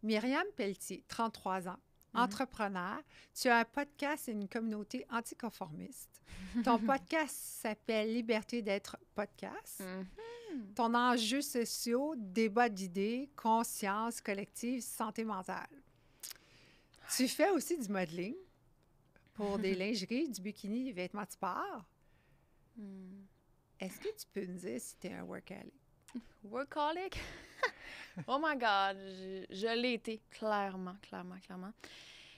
Myriam Pelletier, 33 ans, entrepreneur. Tu as un podcast et une communauté anticonformiste. Ton podcast s'appelle Liberté d'être podcast. Ton enjeu sociaux, débat d'idées, conscience collective, santé mentale. Tu fais aussi du modeling pour des lingeries, du bikini, des vêtements de sport. Est-ce que tu peux nous dire si tu es un workaholic? Workaholic? Oh my God! Je l'ai été, clairement.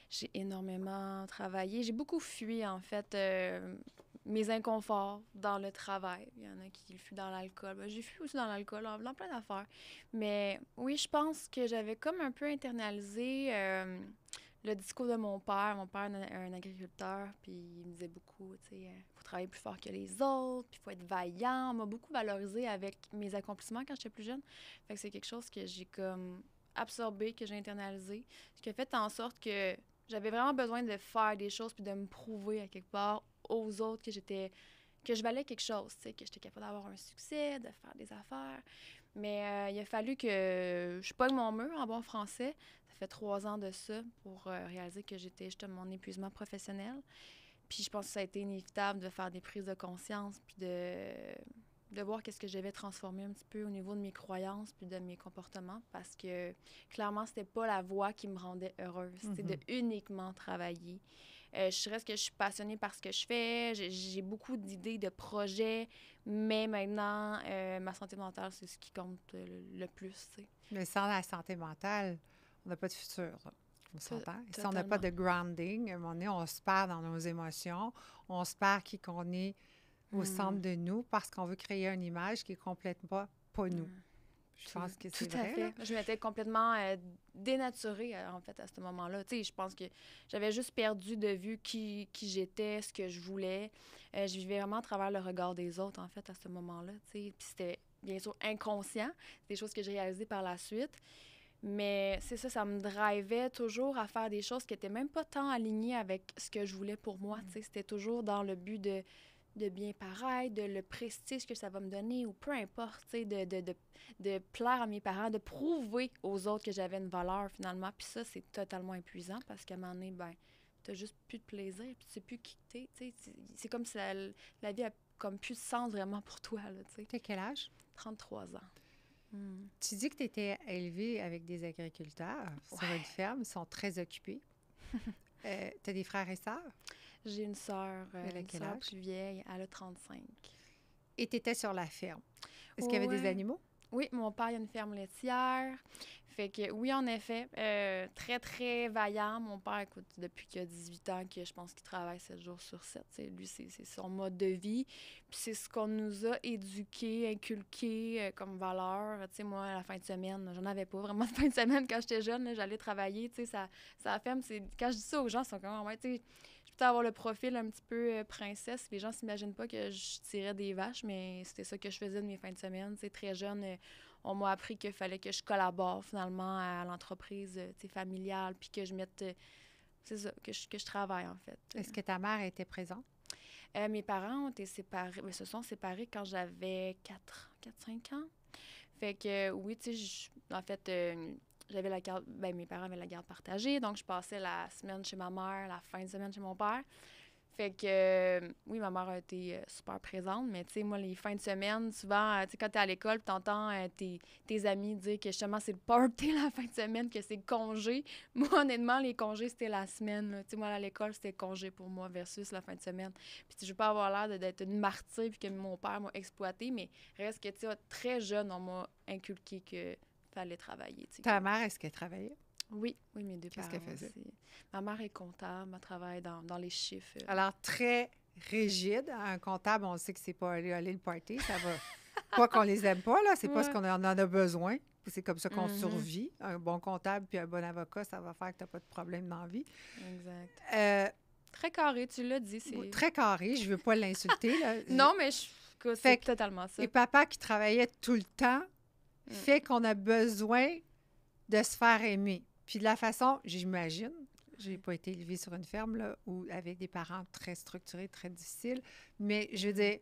J'ai énormément travaillé. J'ai beaucoup fui, en fait, mes inconforts dans le travail. Il y en a qui fuient dans l'alcool. J'ai fui aussi dans l'alcool, dans plein d'affaires. Mais oui, je pense que j'avais comme un peu internalisé le discours de mon père. Mon père est un agriculteur, puis il me disait beaucoup, tu sais, faut travailler plus fort que les autres, puis il faut être vaillant. On m'a beaucoup valorisé avec mes accomplissements quand j'étais plus jeune. Fait que c'est quelque chose que j'ai comme absorbé, que j'ai internalisé, ce qui a fait en sorte que j'avais vraiment besoin de faire des choses puis de me prouver à quelque part aux autres que je valais quelque chose, tu sais, que j'étais capable d'avoir un succès, de faire des affaires. Mais il a fallu que je pogne mon mur en bon français. Ça fait 3 ans de ça pour réaliser que j'étais juste à mon épuisement professionnel. Puis je pense que ça a été inévitable de faire des prises de conscience puis de voir qu'est-ce que j'avais transformé un petit peu au niveau de mes croyances puis de mes comportements parce que clairement, c'était pas la voie qui me rendait heureuse. C'était de uniquement travailler. Je reste que je suis passionnée par ce que je fais. J'ai beaucoup d'idées, de projets, mais maintenant, ma santé mentale, c'est ce qui compte le plus, tu sais. Mais sans la santé mentale, on n'a pas de futur. Là. On s'entend. Si on n'a Totalement. pas de grounding, à un moment donné, on se perd dans nos émotions, on se perd qui qu'on est au centre de nous parce qu'on veut créer une image qui est complètement pas nous. Je pense que c'est Tout à vrai. fait. Là. Je m'étais complètement dénaturée, en fait, à ce moment-là. Tu sais, je pense que j'avais juste perdu de vue qui j'étais, ce que je voulais. Je vivais vraiment à travers le regard des autres, en fait, à ce moment-là. Tu sais, puis c'était bien sûr inconscient. C'est des choses que j'ai réalisées par la suite. Mais c'est ça, ça me drivait toujours à faire des choses qui n'étaient même pas tant alignées avec ce que je voulais pour moi. Tu sais, c'était toujours dans le but de bien paraître, de le prestige que ça va me donner, ou peu importe, tu sais, de plaire à mes parents, de prouver aux autres que j'avais une valeur, finalement. Puis ça, c'est totalement épuisant, parce qu'à un moment donné, ben, t'as juste plus de plaisir, puis tu sais plus qui t'es, tu sais. C'est comme si la vie a comme plus de sens vraiment pour toi, là, tu sais. Tu as quel âge? 33 ans. Tu dis que tu étais élevée avec des agriculteurs sur une ferme, ils sont très occupés. Tu as des frères et sœurs? J'ai une sœur, Elle a une quel sœur âge? plus vieille, elle a 35. Et tu étais sur la ferme. Est-ce qu'il y avait des Ouais. animaux? Oui, mon père, il a une ferme laitière. Fait que, oui, en effet, très, très vaillant. Mon père, écoute, depuis qu'il a 18 ans, que je pense qu'il travaille 7 jours sur 7. T'sais, lui, c'est son mode de vie. Puis c'est ce qu'on nous a éduqué, inculqué comme valeur. Tu sais, moi, la fin de semaine, j'en avais pas vraiment de fin de semaine quand j'étais jeune. J'allais travailler. Tu sais, ça ferme. Quand je dis ça aux gens, ils sont comme, ouais, tu sais, je peux avoir le profil un petit peu princesse. Les gens s'imaginent pas que je tirais des vaches, mais c'était ça que je faisais de mes fins de semaine. Tu sais, très jeune, on m'a appris qu'il fallait que je collabore finalement à l'entreprise familiale, puis que je mette, c'est ça, que je travaille en fait. Est-ce que ta mère était présente? Mes parents ont été séparés, se sont séparés quand j'avais 4-5 ans. Fait que oui, tu sais, en fait, j'avais la garde, mes parents avaient la garde partagée, donc je passais la semaine chez ma mère, la fin de semaine chez mon père. Fait que, oui, ma mère a été super présente, mais tu sais, moi, les fins de semaine, souvent, tu sais, quand t'es à l'école, t'entends tes amis dire que justement, c'est le party la fin de semaine, que c'est congé. Moi, honnêtement, les congés, c'était la semaine. Tu sais, moi, à l'école, c'était congé pour moi versus la fin de semaine. Puis, je veux pas avoir l'air d'être une martyre puis que mon père m'a exploitée, mais reste que, tu sais, très jeune, on m'a inculqué que fallait travailler. Ta mère, est-ce qu'elle travaillait? Oui, mes deux Qu'est-ce parents qu'elle faisait? aussi. Ma mère est comptable, elle travaille dans les chiffres. Alors, très rigide. Un comptable, on sait que c'est pas aller le party. Ça va. Pas qu'on les aime pas, là. C'est pas ce qu'on en a besoin. C'est comme ça qu'on survit. Un bon comptable puis un bon avocat, ça va faire que tu n'as pas de problème dans la vie. Exact. Très carré, tu l'as dit. C'est très carré. Je veux pas l'insulter, là. Non, mais c'est totalement ça. Et papa qui travaillait tout le temps fait qu'on a besoin de se faire aimer. Puis de la façon, j'imagine, j'ai pas été élevée sur une ferme là, ou avec des parents très structurés, très difficiles, mais je veux dire,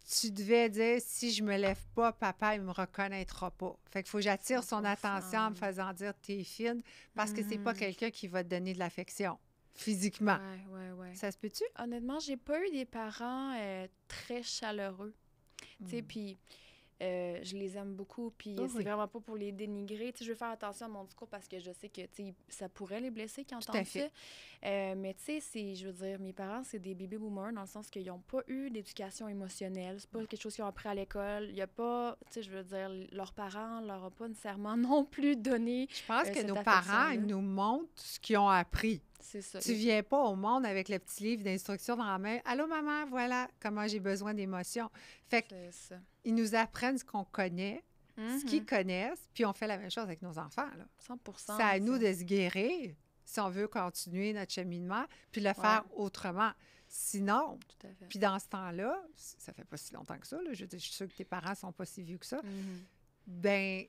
tu devais dire, si je me lève pas, papa, il me reconnaîtra pas. Fait qu'il faut que j'attire son 100%. attention en me faisant dire, t'es fine, parce que c'est pas quelqu'un qui va te donner de l'affection, physiquement. Ouais. Ça se peut-tu? Honnêtement, j'ai pas eu des parents très chaleureux. Tu sais, puis je les aime beaucoup, puis c'est vraiment pas pour les dénigrer. Tu sais, je veux faire attention à mon discours parce que je sais que, tu sais, ça pourrait les blesser quand on fait. Mais tu sais, je veux dire, mes parents, c'est des baby boomers dans le sens qu'ils n'ont pas eu d'éducation émotionnelle. C'est pas quelque chose qu'ils ont appris à l'école. Il y a pas, tu sais, je veux dire, leurs parents leur ont pas nécessairement non plus donné Je pense que nos affection-là. parents, ils nous montrent ce qu'ils ont appris. C'est ça. Tu viens pas au monde avec le petit livre d'instructions dans la main. « Allô, maman, voilà comment j'ai besoin d'émotions. » Fait qu'ils nous apprennent ce qu'on connaît, ce qu'ils connaissent, puis on fait la même chose avec nos enfants. Là. 100%. C'est à nous de se guérir si on veut continuer notre cheminement, puis le faire autrement. Sinon, puis dans ce temps-là, ça fait pas si longtemps que ça, là, je suis sûre que tes parents sont pas si vieux que ça, ben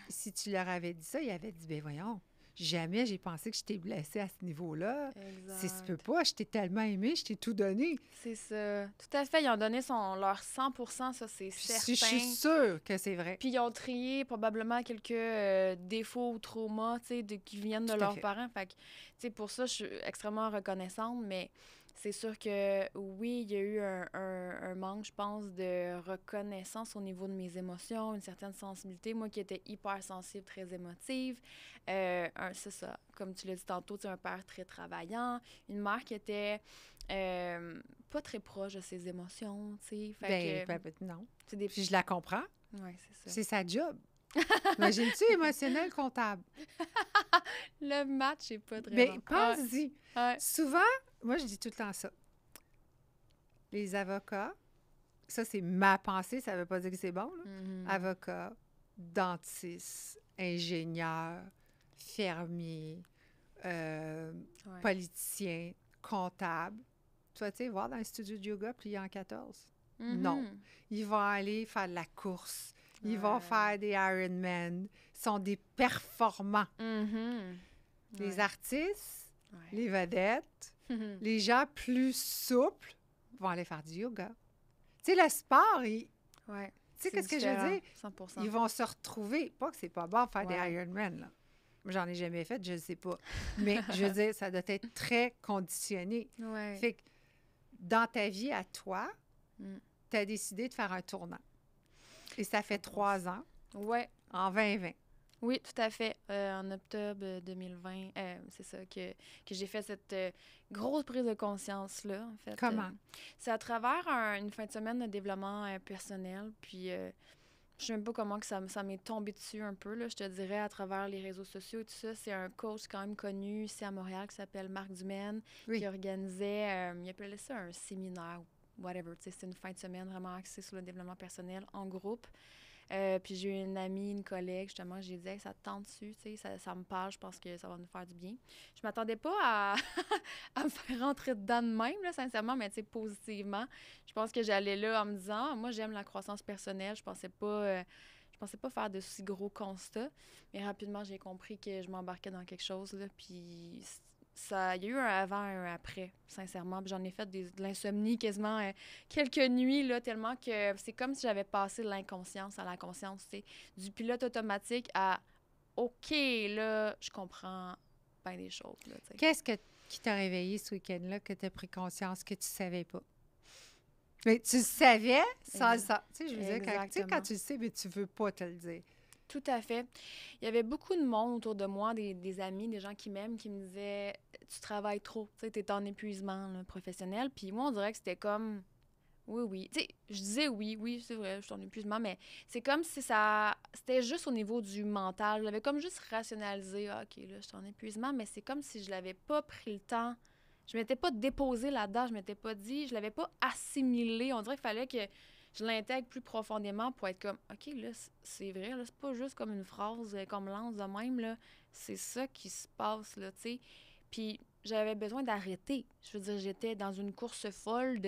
si tu leur avais dit ça, ils avaient dit « Ben voyons, jamais j'ai pensé que je t'ai blessée à ce niveau-là. Ça se peut pas, je t'ai tellement aimée, je t'ai tout donné. » C'est ça. Tout à fait, ils ont donné leur 100%, ça, c'est certain. Je suis sûre que c'est vrai. Puis ils ont trié probablement quelques défauts ou traumas, tu sais, qui viennent de leurs parents. Fait que, tu sais, pour ça, je suis extrêmement reconnaissante, mais c'est sûr que, oui, il y a eu un manque, je pense, de reconnaissance au niveau de mes émotions, une certaine sensibilité. Moi qui étais hyper sensible, très émotive. C'est ça, comme tu l'as dit tantôt, un père très travaillant. Une mère qui était pas très proche de ses émotions, tu sais. Non. Puis je la comprends. Oui, c'est ça. C'est sa job. Imagine-tu émotionnel comptable? Le match n'est pas très bon. Pense-y. Ouais. Souvent, moi, je dis tout le temps ça. Les avocats, ça, c'est ma pensée, ça ne veut pas dire que c'est bon. Avocats, dentistes, ingénieurs, fermiers, politiciens, comptables. Tu vas, tu sais, voir dans le studio de yoga plié en 14. Non. Ils vont aller faire de la course. Ils vont faire des Ironman. Ils sont des performants. Les artistes, les vedettes, les gens plus souples vont aller faire du yoga. Tu sais, le sport, tu sais, qu'est-ce que je veux dire? 100%. Ils vont se retrouver. Pas que c'est pas bon de faire des Ironman, là. J'en ai jamais fait, je ne sais pas. Mais je veux dire, ça doit être très conditionné. Fait que dans ta vie à toi, tu as décidé de faire un tournant. Et ça fait 3 ans. En 2020. Oui, tout à fait. En octobre 2020, c'est ça, que j'ai fait cette grosse prise de conscience-là, en fait. Comment? C'est à travers une fin de semaine de développement personnel, puis je sais même pas comment que ça m'est tombé dessus un peu, là, je te dirais, à travers les réseaux sociaux et tout ça. C'est un coach quand même connu ici à Montréal qui s'appelle Marc Dumaine, qui organisait, il appelait ça un séminaire, whatever, tu sais, c'était une fin de semaine vraiment axée sur le développement personnel en groupe. Puis j'ai eu une amie, une collègue, justement, j'ai dit hey, « ça te tente dessus, tu sais, ça me parle, je pense que ça va nous faire du bien. » Je m'attendais pas à me faire rentrer dedans de même, là, sincèrement, mais tu sais, positivement. Je pense que j'allais là en me disant moi, j'aime la croissance personnelle, je pensais pas faire de si gros constats, mais rapidement, j'ai compris que je m'embarquais dans quelque chose, là, puis il y a eu un avant et un après, sincèrement. Puis j'en ai fait de l'insomnie quasiment quelques nuits, là, tellement que c'est comme si j'avais passé de l'inconscience à la conscience, tu sais, du pilote automatique à « OK, là, je comprends bien des choses. » Qu'est-ce qui t'a réveillé ce week-end-là que tu as pris conscience que tu ne savais pas? Mais tu le savais sans ça. Tu sais, je veux dire, quand tu le sais, mais tu ne veux pas te le dire. Tout à fait. Il y avait beaucoup de monde autour de moi, des amis, des gens qui m'aiment, qui me disaient « Tu travailles trop, tu sais, t'es en épuisement là, professionnel. » Puis moi, on dirait que c'était comme « Oui. » Tu sais, je disais « Oui, c'est vrai, je suis en épuisement. » Mais c'est comme si c'était juste au niveau du mental. Je l'avais comme juste rationalisé. « OK, là, je suis en épuisement. » Mais c'est comme si je l'avais pas pris le temps. Je m'étais pas déposée là-dedans. Je m'étais pas dit, je l'avais pas assimilé. On dirait qu'il fallait que je l'intègre plus profondément pour être comme, OK, là, c'est vrai, là, c'est pas juste comme une phrase qu'on me lance de même, là. C'est ça qui se passe, là, tu sais. Puis j'avais besoin d'arrêter. Je veux dire, j'étais dans une course folle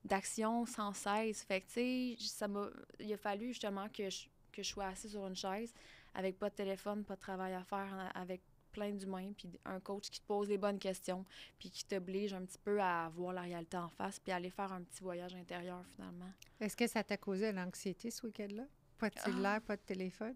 d'action sans cesse. Fait que, tu sais, il a fallu justement que je sois assise sur une chaise avec pas de téléphone, pas de travail à faire, avec plein d'humains, puis un coach qui te pose les bonnes questions, puis qui t'oblige un petit peu à voir la réalité en face, puis aller faire un petit voyage intérieur, finalement. Est-ce que ça t'a causé de l'anxiété ce week-end-là? Pas de cellulaire, pas de téléphone?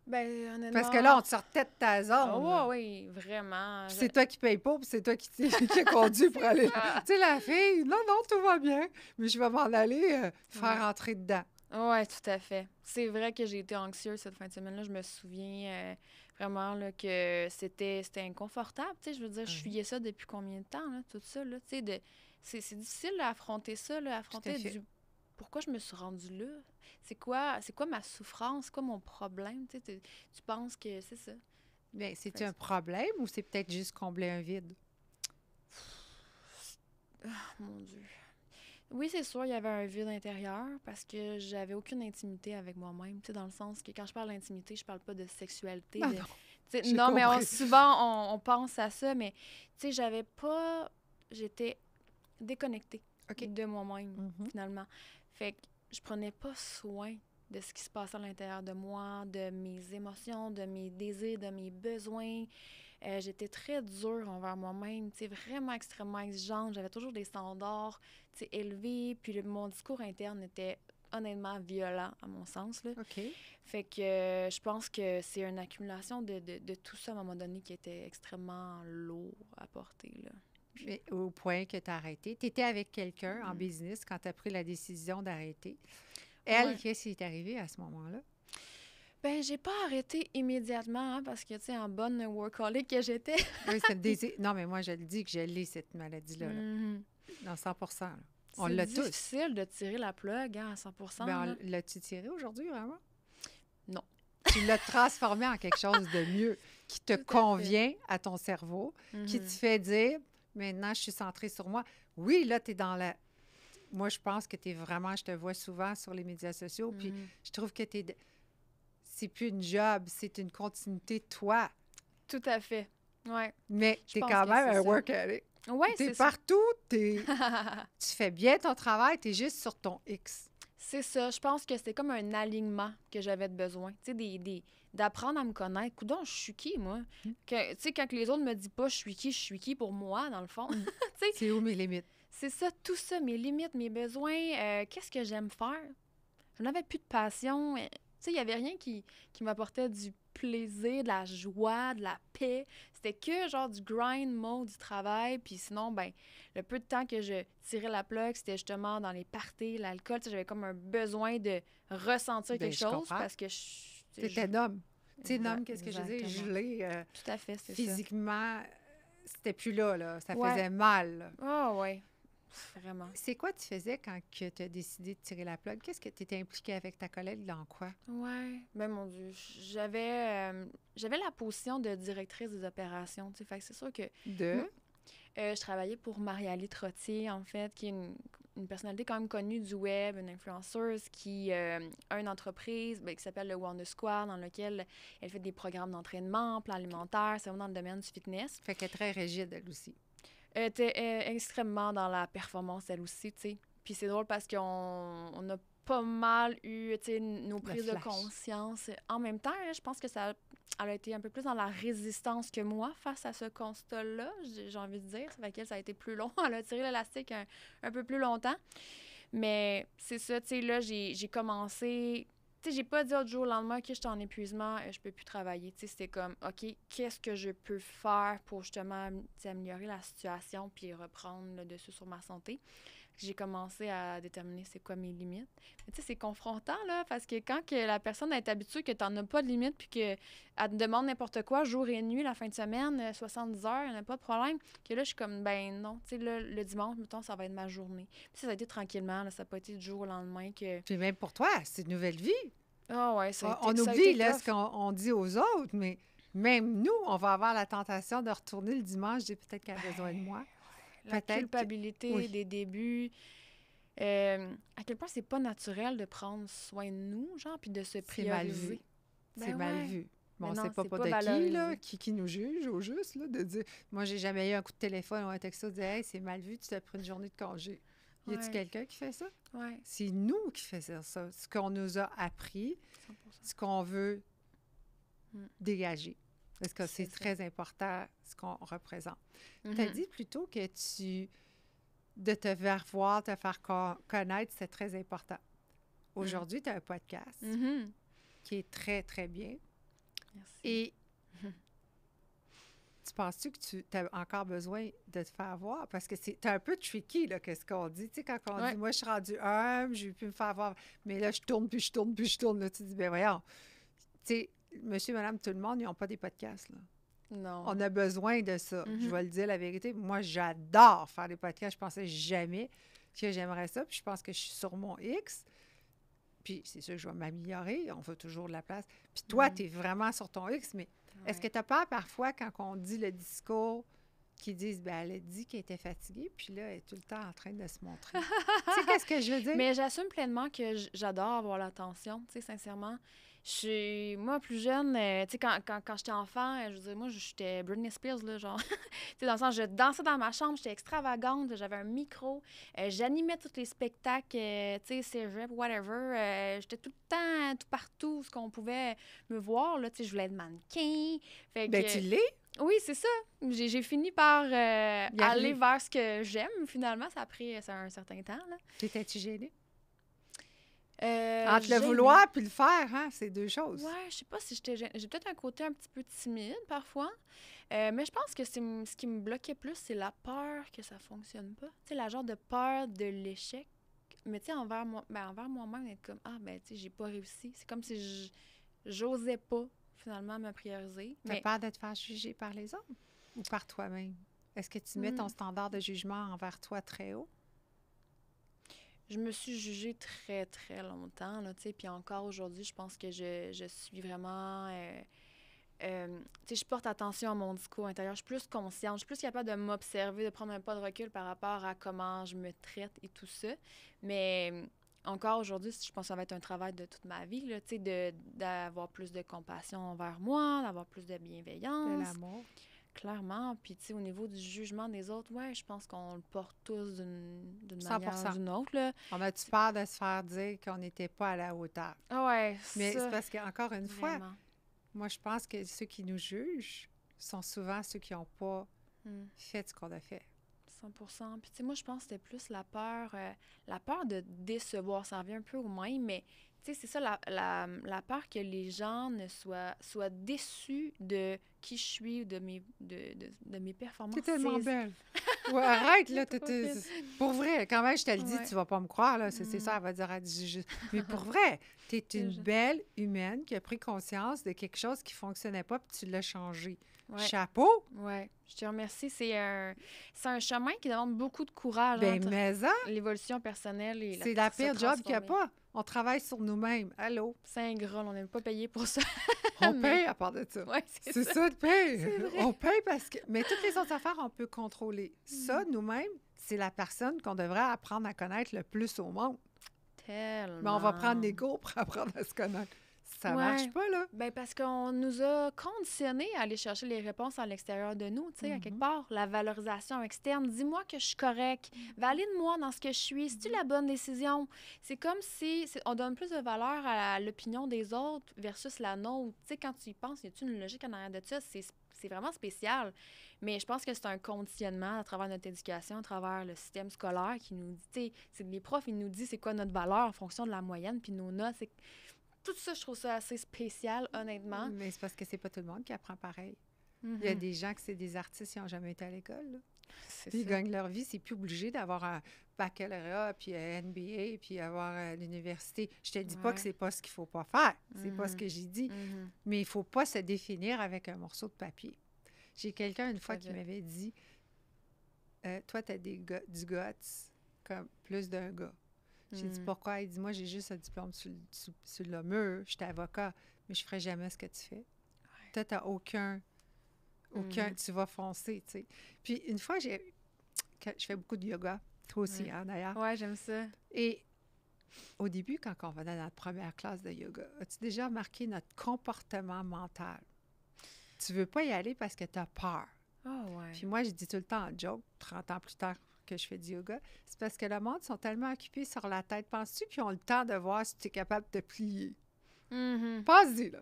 Ben, honnêtement... Parce que là, on te sortait de ta zone. Oui, vraiment. Puis c'est toi qui payes pas, puis c'est toi qui a conduit pour aller... Tu sais, la fille, non, tout va bien, mais je vais m'en aller faire entrer dedans. Oui, tout à fait. C'est vrai que j'ai été anxieuse cette fin de semaine-là. Je me souviens vraiment là, que c'était inconfortable. Tu sais, je veux dire, je fuyais ça depuis combien de temps, là, tout ça, là, tu sais, c'est difficile d'affronter ça, là, affronter pourquoi je me suis rendue là? C'est quoi ma souffrance? C'est quoi mon problème? Tu sais, tu penses que c'est ça. Bien, c'est-tu un problème ou c'est peut-être juste combler un vide? Mon Dieu. Oui, c'est sûr, il y avait un vide intérieur parce que j'avais aucune intimité avec moi-même. Tu sais, dans le sens que quand je parle d'intimité, je parle pas de sexualité. Non, mais souvent, on pense à ça, mais tu sais, j'étais déconnectée de moi-même, finalement. Fait que je prenais pas soin de ce qui se passait à l'intérieur de moi, de mes émotions, de mes désirs, de mes besoins. J'étais très dure envers moi-même, tu sais, vraiment extrêmement exigeante. J'avais toujours des standards, tu sais, élevés. Puis mon discours interne était honnêtement violent, à mon sens, là. OK. Fait que je pense que c'est une accumulation de tout ça, à un moment donné, qui était extrêmement lourd à porter, là. Mais au point que tu as arrêté. Tu étais avec quelqu'un en business quand tu as pris la décision d'arrêter. Elle, qu'est-ce qui est arrivé à ce moment-là? Ben, j'ai pas arrêté immédiatement, hein, parce que, tu sais, en bonne workaholic que j'étais. Oui, non, mais moi, je le dis que je l'ai, cette maladie-là. Dans 100 là. On l'a tous. C'est difficile de tirer la plug, hein, à 100 Ben, l'as-tu tiré aujourd'hui, vraiment? Non. Tu l'as transformé en quelque chose de mieux, qui te convient à ton cerveau, qui te fait dire, maintenant, je suis centrée sur moi. Oui, là, tu es dans la... Moi, je pense que tu es vraiment... Je te vois souvent sur les médias sociaux, puis je trouve que tu es... C'est plus une job, c'est une continuité de toi. Tout à fait, oui. Mais tu es quand même un workaholic. Oui, c'est partout, tu fais bien ton travail, tu es juste sur ton X. C'est ça. Je pense que c'était comme un alignement que j'avais de besoin. Tu sais, d'apprendre à me connaître. Coudonc, je suis qui, moi? Tu sais, quand les autres me disent pas je suis qui pour moi, dans le fond. C'est où mes limites? C'est ça, tout ça, mes limites, mes besoins. Qu'est-ce que j'aime faire? Je n'avais plus de passion. Tu sais, il n'y avait rien qui m'apportait du plaisir, de la joie, de la paix. C'était que genre du grind mode du travail. Puis sinon, ben le peu de temps que je tirais la plug, c'était justement dans les parties, l'alcool. Tu sais, j'avais comme un besoin de ressentir quelque chose parce que T'étais un homme. Tu sais, homme, qu'est-ce que je veux dire? Gelé. Tout à fait, c'est physiquement, c'était plus là. Ça faisait mal. Oh, oui. Vraiment. C'est quoi tu faisais quand tu as décidé de tirer la plug? Qu'est-ce que tu étais impliquée avec ta collègue dans quoi? Oui. Ben mon Dieu. J'avais la position de directrice des opérations. Tu sais, fait que c'est sûr que... je travaillais pour Marie-Alie Trottier, en fait, qui est une personnalité quand même connue du web, une influenceuse qui a une entreprise qui s'appelle le Wellness Square, dans lequel elle fait des programmes d'entraînement, plan alimentaire, c'est vraiment dans le domaine du fitness. Fait qu'elle est très rigide, elle aussi. Elle était extrêmement dans la performance, elle aussi, tu sais. Puis c'est drôle parce qu'on a pas mal eu, tu sais, nos prises de conscience. En même temps, je pense que elle a été un peu plus dans la résistance que moi face à ce constat-là, j'ai envie de dire. Fait qu'elle, ça a été plus long. Elle a tiré l'élastique un peu plus longtemps. Mais c'est ça, tu sais, là, j'ai commencé... Tu sais, j'ai pas dit du jour au lendemain que j'étais en épuisement, je peux plus travailler. Tu sais, c'était comme, OK, qu'est-ce que je peux faire pour justement améliorer la situation puis reprendre le dessus sur ma santé? J'ai commencé à déterminer c'est quoi mes limites. Mais tu sais, c'est confrontant, là, parce que quand que la personne est habituée que tu n'en as pas de limites puis qu'elle te demande n'importe quoi, jour et nuit, la fin de semaine, 70 heures, il n'y a pas de problème, que là, je suis comme, ben non, tu sais, le dimanche, mettons, ça va être ma journée. Puis ça a été tranquillement, là, ça n'a pas été du jour au lendemain que... Puis même pour toi, c'est une nouvelle vie. Ah ouais, ça a été, on oublie là, ce qu'on dit aux autres, mais même nous, on va avoir la tentation de retourner le dimanche, j'ai peut-être qu'elle a besoin de moi. La culpabilité des débuts. À quel point c'est pas naturel de prendre soin de nous, genre, puis de se prioriser. C'est mal vu. Bon, c'est pas de qui nous juge, au juste, là, de dire... Moi, j'ai jamais eu un coup de téléphone ou un texto de dire « Hey, c'est mal vu, tu t'as pris une journée de congé. » Y a-t-il quelqu'un qui fait ça? Ouais. C'est nous qui faisons ça. Ce qu'on nous a appris, 100%. Ce qu'on veut dégager. Parce que c'est très important ce qu'on représente. Tu as dit plutôt que de te faire voir, te faire connaître, c'est très important. Aujourd'hui, tu as un podcast qui est très, très bien. Merci. Et tu penses-tu que tu as encore besoin de te faire voir? Parce que c'est un peu tricky, là, qu'est-ce qu'on dit. Tu sais, quand on dit, moi, je suis rendue humble, j'ai pu me faire voir, mais là, je tourne, puis je tourne, puis je tourne. Là, tu dis, ben voyons. Tu sais, monsieur, madame, tout le monde, ils n'ont pas des podcasts, là. Non. On a besoin de ça. Je vais le dire, la vérité. Moi, j'adore faire des podcasts. Je pensais jamais que j'aimerais ça. Puis je pense que je suis sur mon X. Puis c'est sûr que je vais m'améliorer. On veut toujours de la place. Puis toi, tu es vraiment sur ton X. Mais est-ce que tu as peur parfois quand on dit le discours qu'ils disent, ben elle a dit qu'elle était fatiguée, puis là, elle est tout le temps en train de se montrer. Tu sais, qu'est-ce que je veux dire? Mais j'assume pleinement que j'adore avoir l'attention, tu sais, sincèrement. Moi, plus jeune, tu sais, quand j'étais enfant, je veux dire, moi, j'étais Britney Spears, là, genre. Tu sais, dans le sens, je dansais dans ma chambre, j'étais extravagante, j'avais un micro, j'animais tous les spectacles, tu sais, cégep, whatever. J'étais tout le temps, tout partout, ce qu'on pouvait me voir, là, tu sais, je voulais être mannequin. Fait ben, que, tu l'es? oui, c'est ça. J'ai fini par aller vers ce que j'aime, finalement. Ça a pris un certain temps, là. T'étais-tu gênée? Entre le vouloir puis le faire, hein? C'est deux choses. Ouais, je sais pas si j'étais gênée. J'ai peut-être un côté un petit peu timide parfois. Mais je pense que ce qui me bloquait plus, c'est la peur que ça fonctionne pas. Tu sais, la genre de peur de l'échec. Mais tu sais, envers moi-même, être comme, ah, ben, tu sais, j'ai pas réussi. C'est comme si j'osais pas, finalement, me prioriser. T'as peur de te faire juger par les autres ou par toi-même? Est-ce que tu mets ton standard de jugement envers toi très haut? Je me suis jugée très, très longtemps, là, tu sais, puis encore aujourd'hui, je pense que je suis vraiment... tu sais, je porte attention à mon discours intérieur. Je suis plus consciente, je suis plus capable de m'observer, de prendre un pas de recul par rapport à comment je me traite et tout ça. Mais encore aujourd'hui, je pense que ça va être un travail de toute ma vie, là, tu sais, d'avoir plus de compassion envers moi, d'avoir plus de bienveillance. De l'amour. Clairement. Puis, tu sais, au niveau du jugement des autres, ouais, je pense qu'on le porte tous d'une manière ou d'une autre, là. On a-tu peur de se faire dire qu'on n'était pas à la hauteur? Ah ouais, mais ça, c'est parce qu'encore une vraiment. fois, moi, je pense que ceux qui nous jugent sont souvent ceux qui n'ont pas fait ce qu'on a fait. 100%. Puis, tu sais, moi, je pense que c'était plus la peur de décevoir. Ça revient un peu au même, mais, tu sais, c'est ça, la peur que les gens soient déçus de qui je suis, de mes performances. T'es tellement belle. Ouais, arrête, là. Pour vrai, quand même, je te le dis, tu vas pas me croire, là. C'est ça, elle va dire. Mais pour vrai, t'es une belle humaine qui a pris conscience de quelque chose qui fonctionnait pas, puis tu l'as changé. Ouais. Chapeau! Oui, je te remercie. C'est un chemin qui demande beaucoup de courage. Ben, mais l'évolution personnelle et c'est la pire job qu'il n'y a pas. On travaille sur nous-mêmes. Allô? C'est ingrat, on n'est pas payé pour ça. On paye à part de ça. Oui, c'est ça de paye. On paye parce que... Mais toutes les autres affaires, on peut contrôler. Ça, nous-mêmes, c'est la personne qu'on devrait apprendre à connaître le plus au monde. Tellement. Mais on va prendre des cours pour apprendre à se connaître. Ça marche pas, là. Bien, parce qu'on nous a conditionnés à aller chercher les réponses à l'extérieur de nous, tu sais, à quelque part. La valorisation externe. Dis-moi que je suis correcte. Valide-moi dans ce que je suis. C'est-tu la bonne décision? C'est comme si on donne plus de valeur à l'opinion des autres versus la nôtre. Tu sais, quand tu y penses, y a-t-il une logique en arrière de ça? C'est vraiment spécial. Mais je pense que c'est un conditionnement à travers notre éducation, à travers le système scolaire qui nous dit, tu sais, les profs, ils nous disent c'est quoi notre valeur en fonction de la moyenne, puis nos notes, c'est... Tout ça, je trouve ça assez spécial, honnêtement. Mais c'est parce que c'est pas tout le monde qui apprend pareil. Il y a des gens qui c'est des artistes qui n'ont jamais été à l'école. Puis ils gagnent leur vie. C'est plus obligé d'avoir un baccalauréat, puis un MBA, puis avoir l'université. Je te dis pas que c'est pas ce qu'il faut pas faire. C'est pas ce que j'ai dit. Mais il faut pas se définir avec un morceau de papier. J'ai quelqu'un une fois qui m'avait dit toi, tu as du guts, comme plus d'un gars. J'ai dit pourquoi? Il dit moi, j'ai juste un diplôme sur le mur, j'étais avocat, mais je ne ferai jamais ce que tu fais. Ouais. Toi, tu n'as aucun tu vas foncer, tu sais. Puis une fois, je fais beaucoup de yoga, toi aussi, hein, d'ailleurs. Oui, j'aime ça. Et au début, quand on venait dans notre première classe de yoga, as-tu déjà remarqué notre comportement mental? Tu ne veux pas y aller parce que tu as peur. Oh, ouais. Puis moi, je dis tout le temps en joke, 30 ans plus tard, que je fais du yoga, c'est parce que le monde sont tellement occupés sur la tête. Penses-tu qu'ils ont le temps de voir si tu es capable de te plier? Passe-y, là.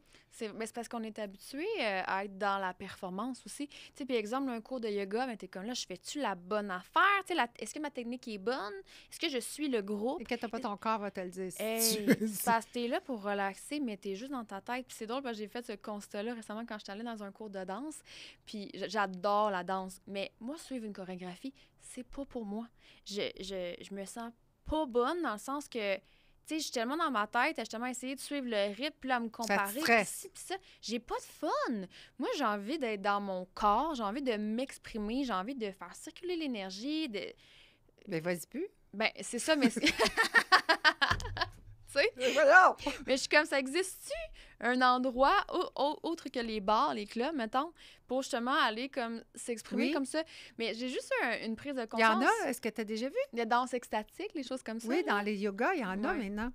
Mais c'est parce qu'on est habitué à être dans la performance aussi. Tu sais, puis exemple, un cours de yoga, ben, t'es comme là, je fais-tu la bonne affaire? Tu sais, est-ce que ma technique est bonne? Est-ce que je suis le groupe? Et que t'as pas ton corps va te le dire. Hey, c'est parce que t'es là pour relaxer, mais t'es juste dans ta tête. Puis c'est drôle, parce que j'ai fait ce constat-là récemment quand j'étais allée dans un cours de danse. Puis j'adore la danse. Mais moi, suivre une chorégraphie, c'est pas pour moi. Je me sens pas bonne dans le sens que tu sais, je suis tellement dans ma tête, à justement essayer de suivre le rythme, puis là, à me comparer, puis ci, puis ça. J'ai pas de fun. Moi, j'ai envie d'être dans mon corps, j'ai envie de m'exprimer, j'ai envie de faire circuler l'énergie, de... Ben, vas-y plus. Ben, c'est ça, mais... Tu sais? Mais je suis comme, ça existe-tu un endroit autre que les bars, les clubs, mettons, pour justement aller comme s'exprimer comme ça? Mais j'ai juste une prise de conscience. Il y en a, est-ce que tu as déjà vu? Les danses extatiques, les choses comme ça. Oui, dans les yogas, il y en a maintenant.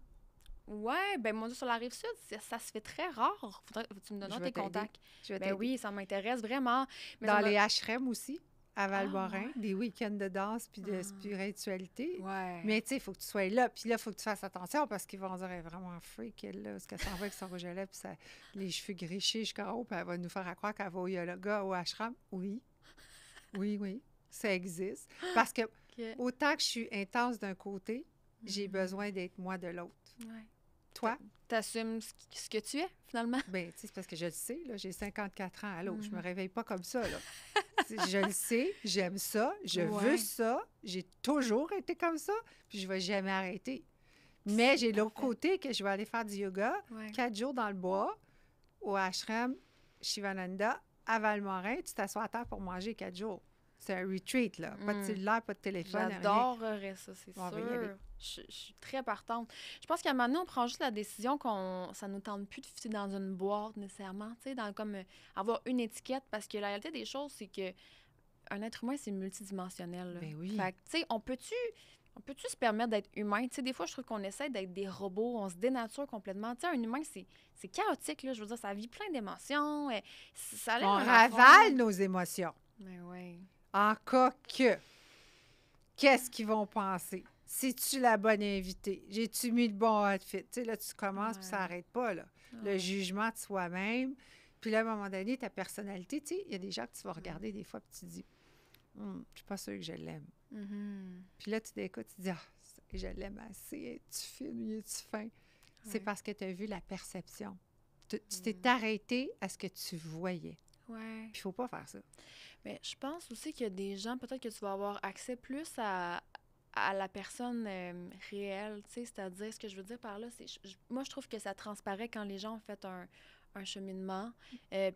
Ouais, ben moi, sur la Rive-Sud, ça se fait très rare. Tu me donnes tes contacts. Ben oui, ça m'intéresse vraiment. Mais dans les HRM aussi. À Val-Morin, des week-ends de danse puis de spiritualité. Ouais. Mais tu sais, il faut que tu sois là. Puis là, il faut que tu fasses attention parce qu'ils vont dire, elle est vraiment freak, elle, là, parce qu'elle s'en va avec son rouge à lèvres, puis les cheveux grichés jusqu'en haut, puis elle va nous faire croire qu'elle va au yoga, au ashram. Oui. Oui, ça existe. Parce que autant que je suis intense d'un côté, j'ai besoin d'être moi de l'autre. Ouais. Toi? T'assumes ce que tu es, finalement? Bien, tu sais, c'est parce que je le sais, là, j'ai 54 ans. Allô, je me réveille pas comme ça, là. Je le sais, j'aime ça, je veux ça, j'ai toujours été comme ça, puis je vais jamais arrêter. Mais j'ai l'autre côté que je vais aller faire du yoga 4 jours dans le bois, au ashram Shivananda, à Val-Morin. Tu t'assois à terre pour manger 4 jours. C'est un retreat, là. Pas de cellulaire, pas de téléphone. J'adorerais ça, c'est sûr. Je suis très partante. Je pense qu'à un moment donné, on prend juste la décision ça ne nous tente plus de fitter dans une boîte nécessairement, tu sais, comme avoir une étiquette, parce que la réalité des choses, c'est que un être humain, c'est multidimensionnel. Ben oui. Fait que, tu sais, on peut-tu se permettre d'être humain? Tu sais, des fois, je trouve qu'on essaie d'être des robots, on se dénature complètement. Tu sais, un humain, c'est chaotique, là. Je veux dire, ça vit plein d'émotions. On ravale nos émotions. Mais oui. En cas que, qu'est-ce qu'ils vont penser? Si-tu la bonne invitée? J'ai-tu mis le bon outfit? Tu sais, là, tu commences, puis ça n'arrête pas, là. Le jugement de soi-même. Puis là, à un moment donné, ta personnalité, tu sais, il y a des gens que tu vas regarder des fois, puis tu te dis, je suis pas sûre que je l'aime. Puis là, tu t'écoutes, tu te dis, je l'aime assez. Es-tu fine? Es-tu fin? C'est parce que tu as vu la perception. Tu t'es arrêté à ce que tu voyais. Ouais. Puis il faut pas faire ça. Mais je pense aussi qu'il y a des gens, peut-être que tu vas avoir accès plus à la personne réelle, tu sais, c'est-à-dire, ce que je veux dire par là, c'est, moi, je trouve que ça transparaît quand les gens ont fait un cheminement,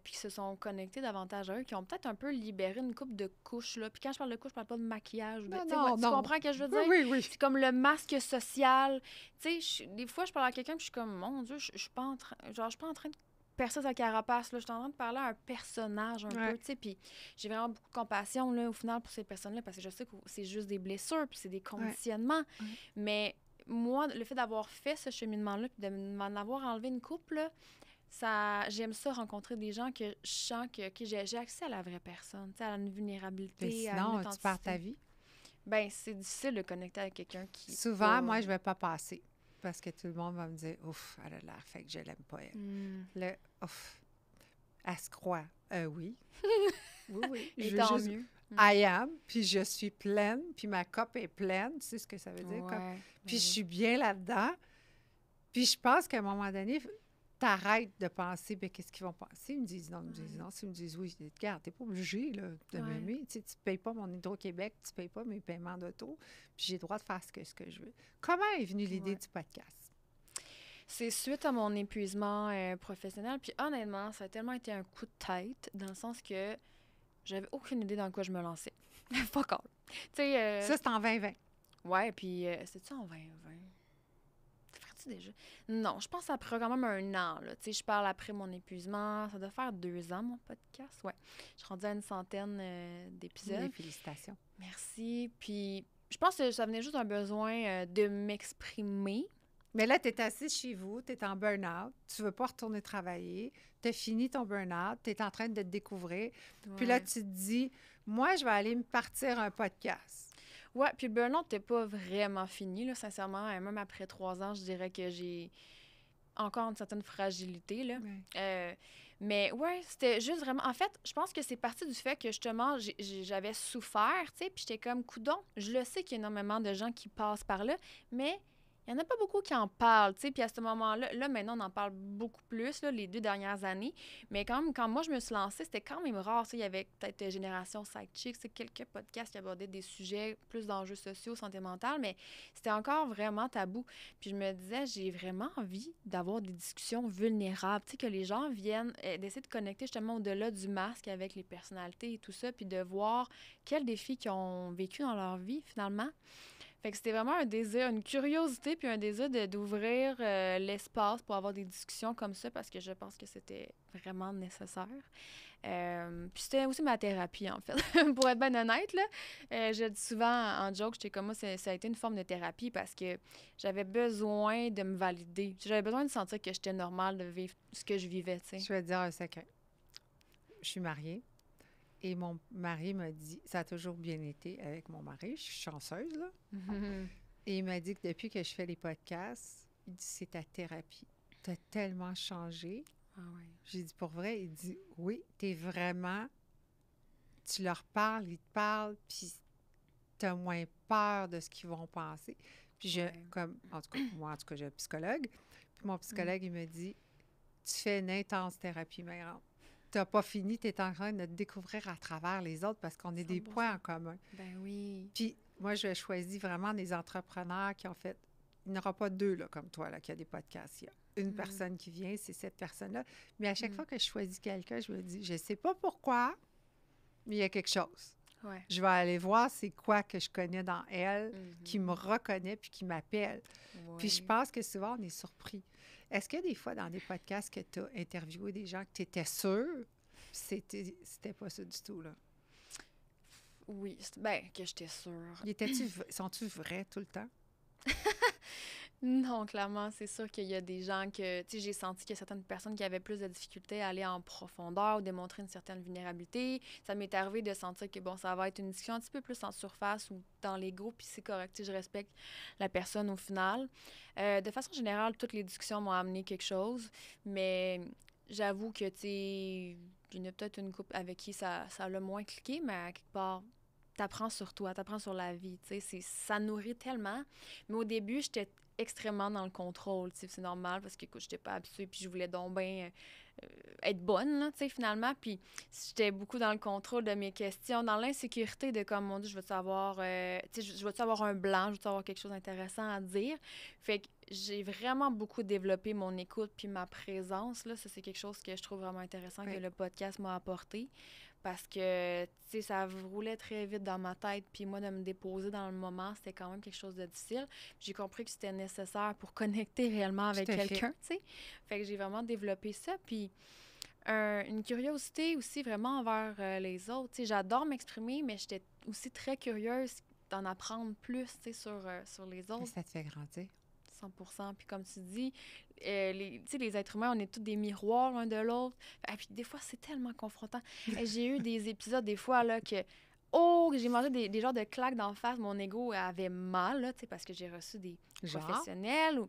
puis se sont connectés davantage à eux, qui ont peut-être un peu libéré une couple de couches, là. Puis quand je parle de couches, je parle pas de maquillage. Tu comprends ce que je veux dire? Oui. C'est comme le masque social. Tu sais, des fois, je parle à quelqu'un, puis je suis comme, mon Dieu, je suis pas en train... Genre, je suis pas en train de percer sa carapace, là. Je suis en train de parler à un personnage un peu, tu sais. Puis j'ai vraiment beaucoup de compassion, là, au final, pour ces personnes-là, parce que je sais que c'est juste des blessures, puis c'est des conditionnements. Mais moi, le fait d'avoir fait ce cheminement-là, puis de m'en avoir enlevé une couple, là, j'aime ça, rencontrer des gens que je sens que j'ai accès à la vraie personne, à une vulnérabilité, mais à une sinon, authenticité. tu perds ta vie. Bien, c'est difficile de connecter avec quelqu'un qui... Souvent, moi, je ne vais pas passer parce que tout le monde va me dire « Ouf, elle a l'air fait que je l'aime pas, elle. » Ouf, elle se croit. Oui. Oui. Et tant mieux. I am, puis je suis pleine, puis ma coupe est pleine. Tu sais ce que ça veut dire? Puis je suis bien là-dedans. Puis je pense qu'à un moment donné... T'arrêtes de penser, bien, qu'est-ce qu'ils vont penser? Ils me disent non, S'ils me disent oui, regarde, t'es pas obligé là, de m'aimer. Tu ne payes pas mon Hydro-Québec, tu ne payes pas mes paiements d'auto, puis j'ai le droit de faire ce que je veux. Comment est venue l'idée du podcast? C'est suite à mon épuisement professionnel. Puis honnêtement, ça a tellement été un coup de tête, dans le sens que j'avais aucune idée dans quoi je me lançais. Fuck all. Ça, c'est en 2020. Ouais, puis c'est-tu en 2020? Déjà? Non, je pense que ça prend quand même un an. Là. Je parle après mon épuisement. Ça doit faire 2 ans, mon podcast. Ouais. Je suis rendue à une centaine d'épisodes. Félicitations. Merci. Puis, je pense que ça venait juste d'un besoin de m'exprimer. Mais là, tu es assise chez vous, tu es en burn-out, tu ne veux pas retourner travailler, tu as fini ton burn-out, tu es en train de te découvrir. Puis là, tu te dis, moi, je vais aller me partir un podcast. Ouais, puis le burn-out n'était pas vraiment fini, là, sincèrement. Même après 3 ans, je dirais que j'ai encore une certaine fragilité, là. Ouais. Mais ouais, c'était juste vraiment... En fait, je pense que c'est parti du fait que, justement, j'avais souffert, tu sais, puis j'étais comme, coudon, je le sais qu'il y a énormément de gens qui passent par là, mais il n'y en a pas beaucoup qui en parlent, tu sais, puis à ce moment-là, là, maintenant, on en parle beaucoup plus, là, les 2 dernières années, mais quand même, quand moi, je me suis lancée, c'était quand même rare, tu sais, il y avait peut-être Génération Sidechick, c'est quelques podcasts qui abordaient des sujets plus d'enjeux sociaux, santé mentale, mais c'était encore vraiment tabou. Puis je me disais, j'ai vraiment envie d'avoir des discussions vulnérables, tu sais, que les gens viennent d'essayer de connecter justement au-delà du masque avec les personnalités et tout ça, puis de voir quels défis qu'ils ont vécu dans leur vie, finalement. Fait que c'était vraiment un désir, une curiosité, puis un désir d'ouvrir l'espace pour avoir des discussions comme ça, parce que je pense que c'était vraiment nécessaire. Puis c'était aussi ma thérapie, en fait. Pour être bien honnête, là, je dis souvent en joke, j'étais comme moi, ça a été une forme de thérapie parce que j'avais besoin de me valider. J'avais besoin de sentir que j'étais normale de vivre ce que je vivais, tu sais. Je vais te dire un secret. Je suis mariée et mon mari m'a dit, ça a toujours bien été avec mon mari, je suis chanceuse, là. Et il m'a dit que depuis que je fais les podcasts, il dit, c'est ta thérapie. Tu as tellement changé. Ah ouais. J'ai dit, pour vrai, il dit, oui, t'es vraiment, tu leur parles, ils te parlent, puis t'as moins peur de ce qu'ils vont penser. Puis comme, en tout cas, moi, en tout cas, j'ai un psychologue, puis mon psychologue, il me dit, tu fais une intense thérapie, Mère. T'as pas fini, t'es en train de te découvrir à travers les autres parce qu'on a des 100%. points en commun. Ben oui. Puis moi, je choisis vraiment des entrepreneurs qui ont fait... Il n'y en aura pas 2, là, comme toi, là, qui a des podcasts. Il y a une personne qui vient, c'est cette personne-là. Mais à chaque fois que je choisis quelqu'un, je me dis, je sais pas pourquoi, mais il y a quelque chose. Ouais. Je vais aller voir c'est quoi que je connais dans elle, qui me reconnaît puis qui m'appelle. Ouais. Puis je pense que souvent, on est surpris. Est-ce que des fois, dans des podcasts que tu as interviewé des gens que tu étais sûr, c'était pas ça du tout, là? Oui, ben que j'étais sûre. Sont-tu vrais tout le temps? Non, clairement, c'est sûr qu'il y a des gens que, tu sais, j'ai senti qu'il y a certaines personnes qui avaient plus de difficultés à aller en profondeur ou démontrer une certaine vulnérabilité. Ça m'est arrivé de sentir que, bon, ça va être une discussion un petit peu plus en surface ou dans l'ego, puis c'est correct, tu sais, je respecte la personne au final. De façon générale, toutes les discussions m'ont amené quelque chose, mais j'avoue que, tu sais, il y en a peut-être une couple avec qui ça l'a moins cliqué, mais à quelque part, t'apprends sur toi, t'apprends sur la vie, tu sais, ça nourrit tellement. Mais au début, j'étais extrêmement dans le contrôle, tu sais, c'est normal parce que, écoute, j'étais pas habituée, puis je voulais donc bien être bonne, là, tu sais, finalement, puis j'étais beaucoup dans le contrôle de mes questions, dans l'insécurité de comme, mon Dieu, je veux-tu avoir, tu sais, je veux-tu avoir un blanc, je veux-tu avoir quelque chose d'intéressant à dire, fait que j'ai vraiment beaucoup développé mon écoute puis ma présence, là, ça, c'est quelque chose que je trouve vraiment intéressant que le podcast m'a apporté, parce que, tu sais, ça roulait très vite dans ma tête, puis moi, de me déposer dans le moment, c'était quand même quelque chose de difficile. J'ai compris que c'était nécessaire pour connecter réellement avec quelqu'un, tu sais. Fait que j'ai vraiment développé ça, puis une curiosité aussi vraiment envers les autres. Tu sais, j'adore m'exprimer, mais j'étais aussi très curieuse d'en apprendre plus, tu sais, sur les autres. Ça te fait grandir. 100%. Puis comme tu dis, les êtres humains, on est tous des miroirs l'un de l'autre. Et puis des fois, c'est tellement confrontant. J'ai eu des épisodes, des fois, là, que j'ai mangé des genres de claques d'en face. Mon ego avait mal, là, parce que j'ai reçu des professionnels.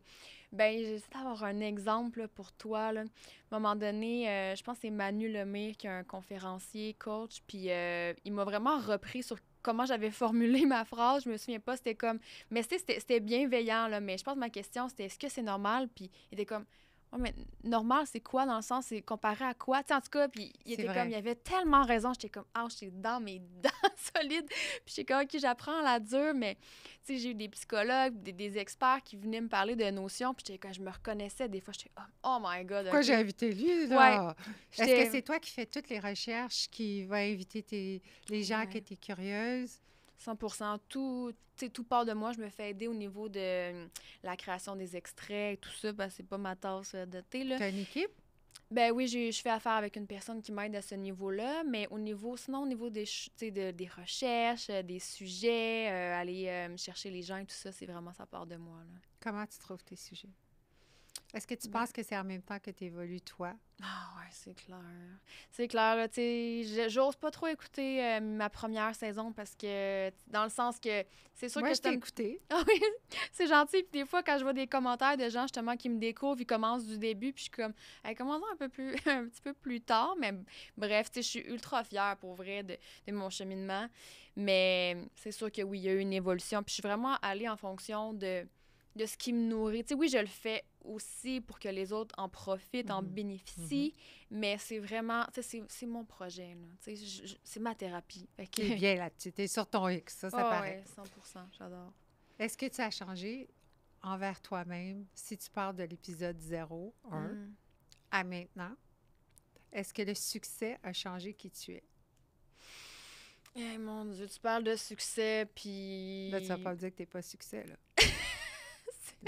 Ben, j'essaie d'avoir un exemple là, pour toi. Là. À un moment donné, je pense que c'est Manu Lemire qui est un conférencier, coach, puis il m'a vraiment repris sur comment j'avais formulé ma phrase. Je me souviens pas, c'était comme... Mais c'était bienveillant, là, mais je pense que ma question, c'était est-ce que c'est normal? Puis il était comme... Oh, mais normal, c'est quoi dans le sens? C'est comparé à quoi? T'sais, en tout cas, puis il était comme... Il avait tellement raison. J'étais comme, ah, j'étais dans mes dents solides. Puis j'étais comme, OK, j'apprends à la dure, mais... Tu sais, j'ai eu des psychologues, des experts qui venaient me parler de notions, puis quand je me reconnaissais, des fois, j'étais oh my God. Pourquoi j'ai invité lui, là? Ouais, est-ce que c'est toi qui fais toutes les recherches, qui va inviter les gens qui étaient curieuses? 100%. Tout part de moi. Je me fais aider au niveau de la création des extraits et tout ça. Ben, c'est pas ma tasse de thé, là. T'as une équipe? Ben oui, je fais affaire avec une personne qui m'aide à ce niveau-là, mais au niveau des recherches, des sujets, aller chercher les gens et tout ça, c'est vraiment ça part de moi, là. Comment tu trouves tes sujets? Est-ce que tu penses que c'est en même temps que tu évolues, toi? Ah ouais, c'est clair. C'est clair, là, tu sais, j'ose pas trop écouter ma première saison parce que, dans le sens que, c'est sûr Moi, que je t'ai écouté. Ah oui, c'est gentil. Puis des fois, quand je vois des commentaires de gens, justement, qui me découvrent, ils commencent du début, puis je suis comme, hey, commençons un peu plus, un petit peu plus tard. Mais bref, tu sais, je suis ultra fière, pour vrai, de mon cheminement. Mais c'est sûr que oui, il y a eu une évolution. Puis je suis vraiment allée en fonction de ce qui me nourrit. Tu sais, oui, je le fais aussi pour que les autres en profitent, en bénéficient, mais c'est vraiment, tu sais, c'est mon projet, là. Tu sais, c'est ma thérapie. Tu es bien là-dessus. Tu es sur ton X, ça paraît. Oui, 100%, j'adore. Est-ce que tu as changé envers toi-même si tu parles de l'épisode 0, 1, à maintenant? Est-ce que le succès a changé qui tu es? Eh, mon Dieu, tu parles de succès, puis... Là, tu vas pas me dire que tu n'es pas succès, là.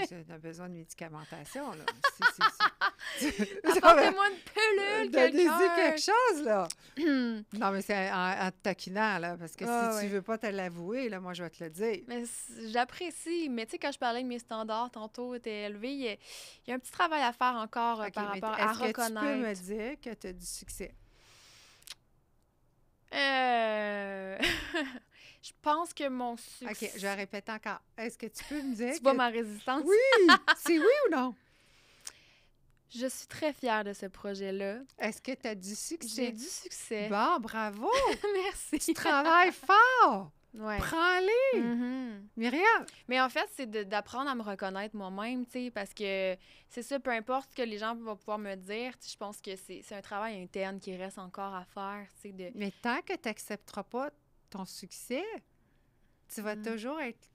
Tu as besoin de médicamentation, là. Apportez-moi une pilule, quelqu'un! Dis quelque chose, là! Non, mais c'est en te taquinant, là, parce que si tu veux pas te l'avouer, là, moi, je vais te le dire. Mais j'apprécie, mais tu sais, quand je parlais que mes standards, tantôt, étaient élevés, il y a un petit travail à faire encore par rapport à reconnaître. Est-ce que tu peux me dire que tu as du succès? Je pense que mon succès... OK, je vais répéter encore. Est-ce que tu peux me dire Tu vois ma résistance? Oui! C'est oui ou non? Je suis très fière de ce projet-là. Est-ce que tu as du succès? J'ai du succès. Bon, bravo! Merci. Tu travailles fort! Ouais. Prends-les! Myriam! Mais en fait, c'est d'apprendre à me reconnaître moi-même, tu sais, parce que c'est ça, peu importe ce que les gens vont pouvoir me dire, je pense que c'est un travail interne qui reste encore à faire, tu sais. Mais tant que tu n'accepteras pas ton succès, tu vas toujours être...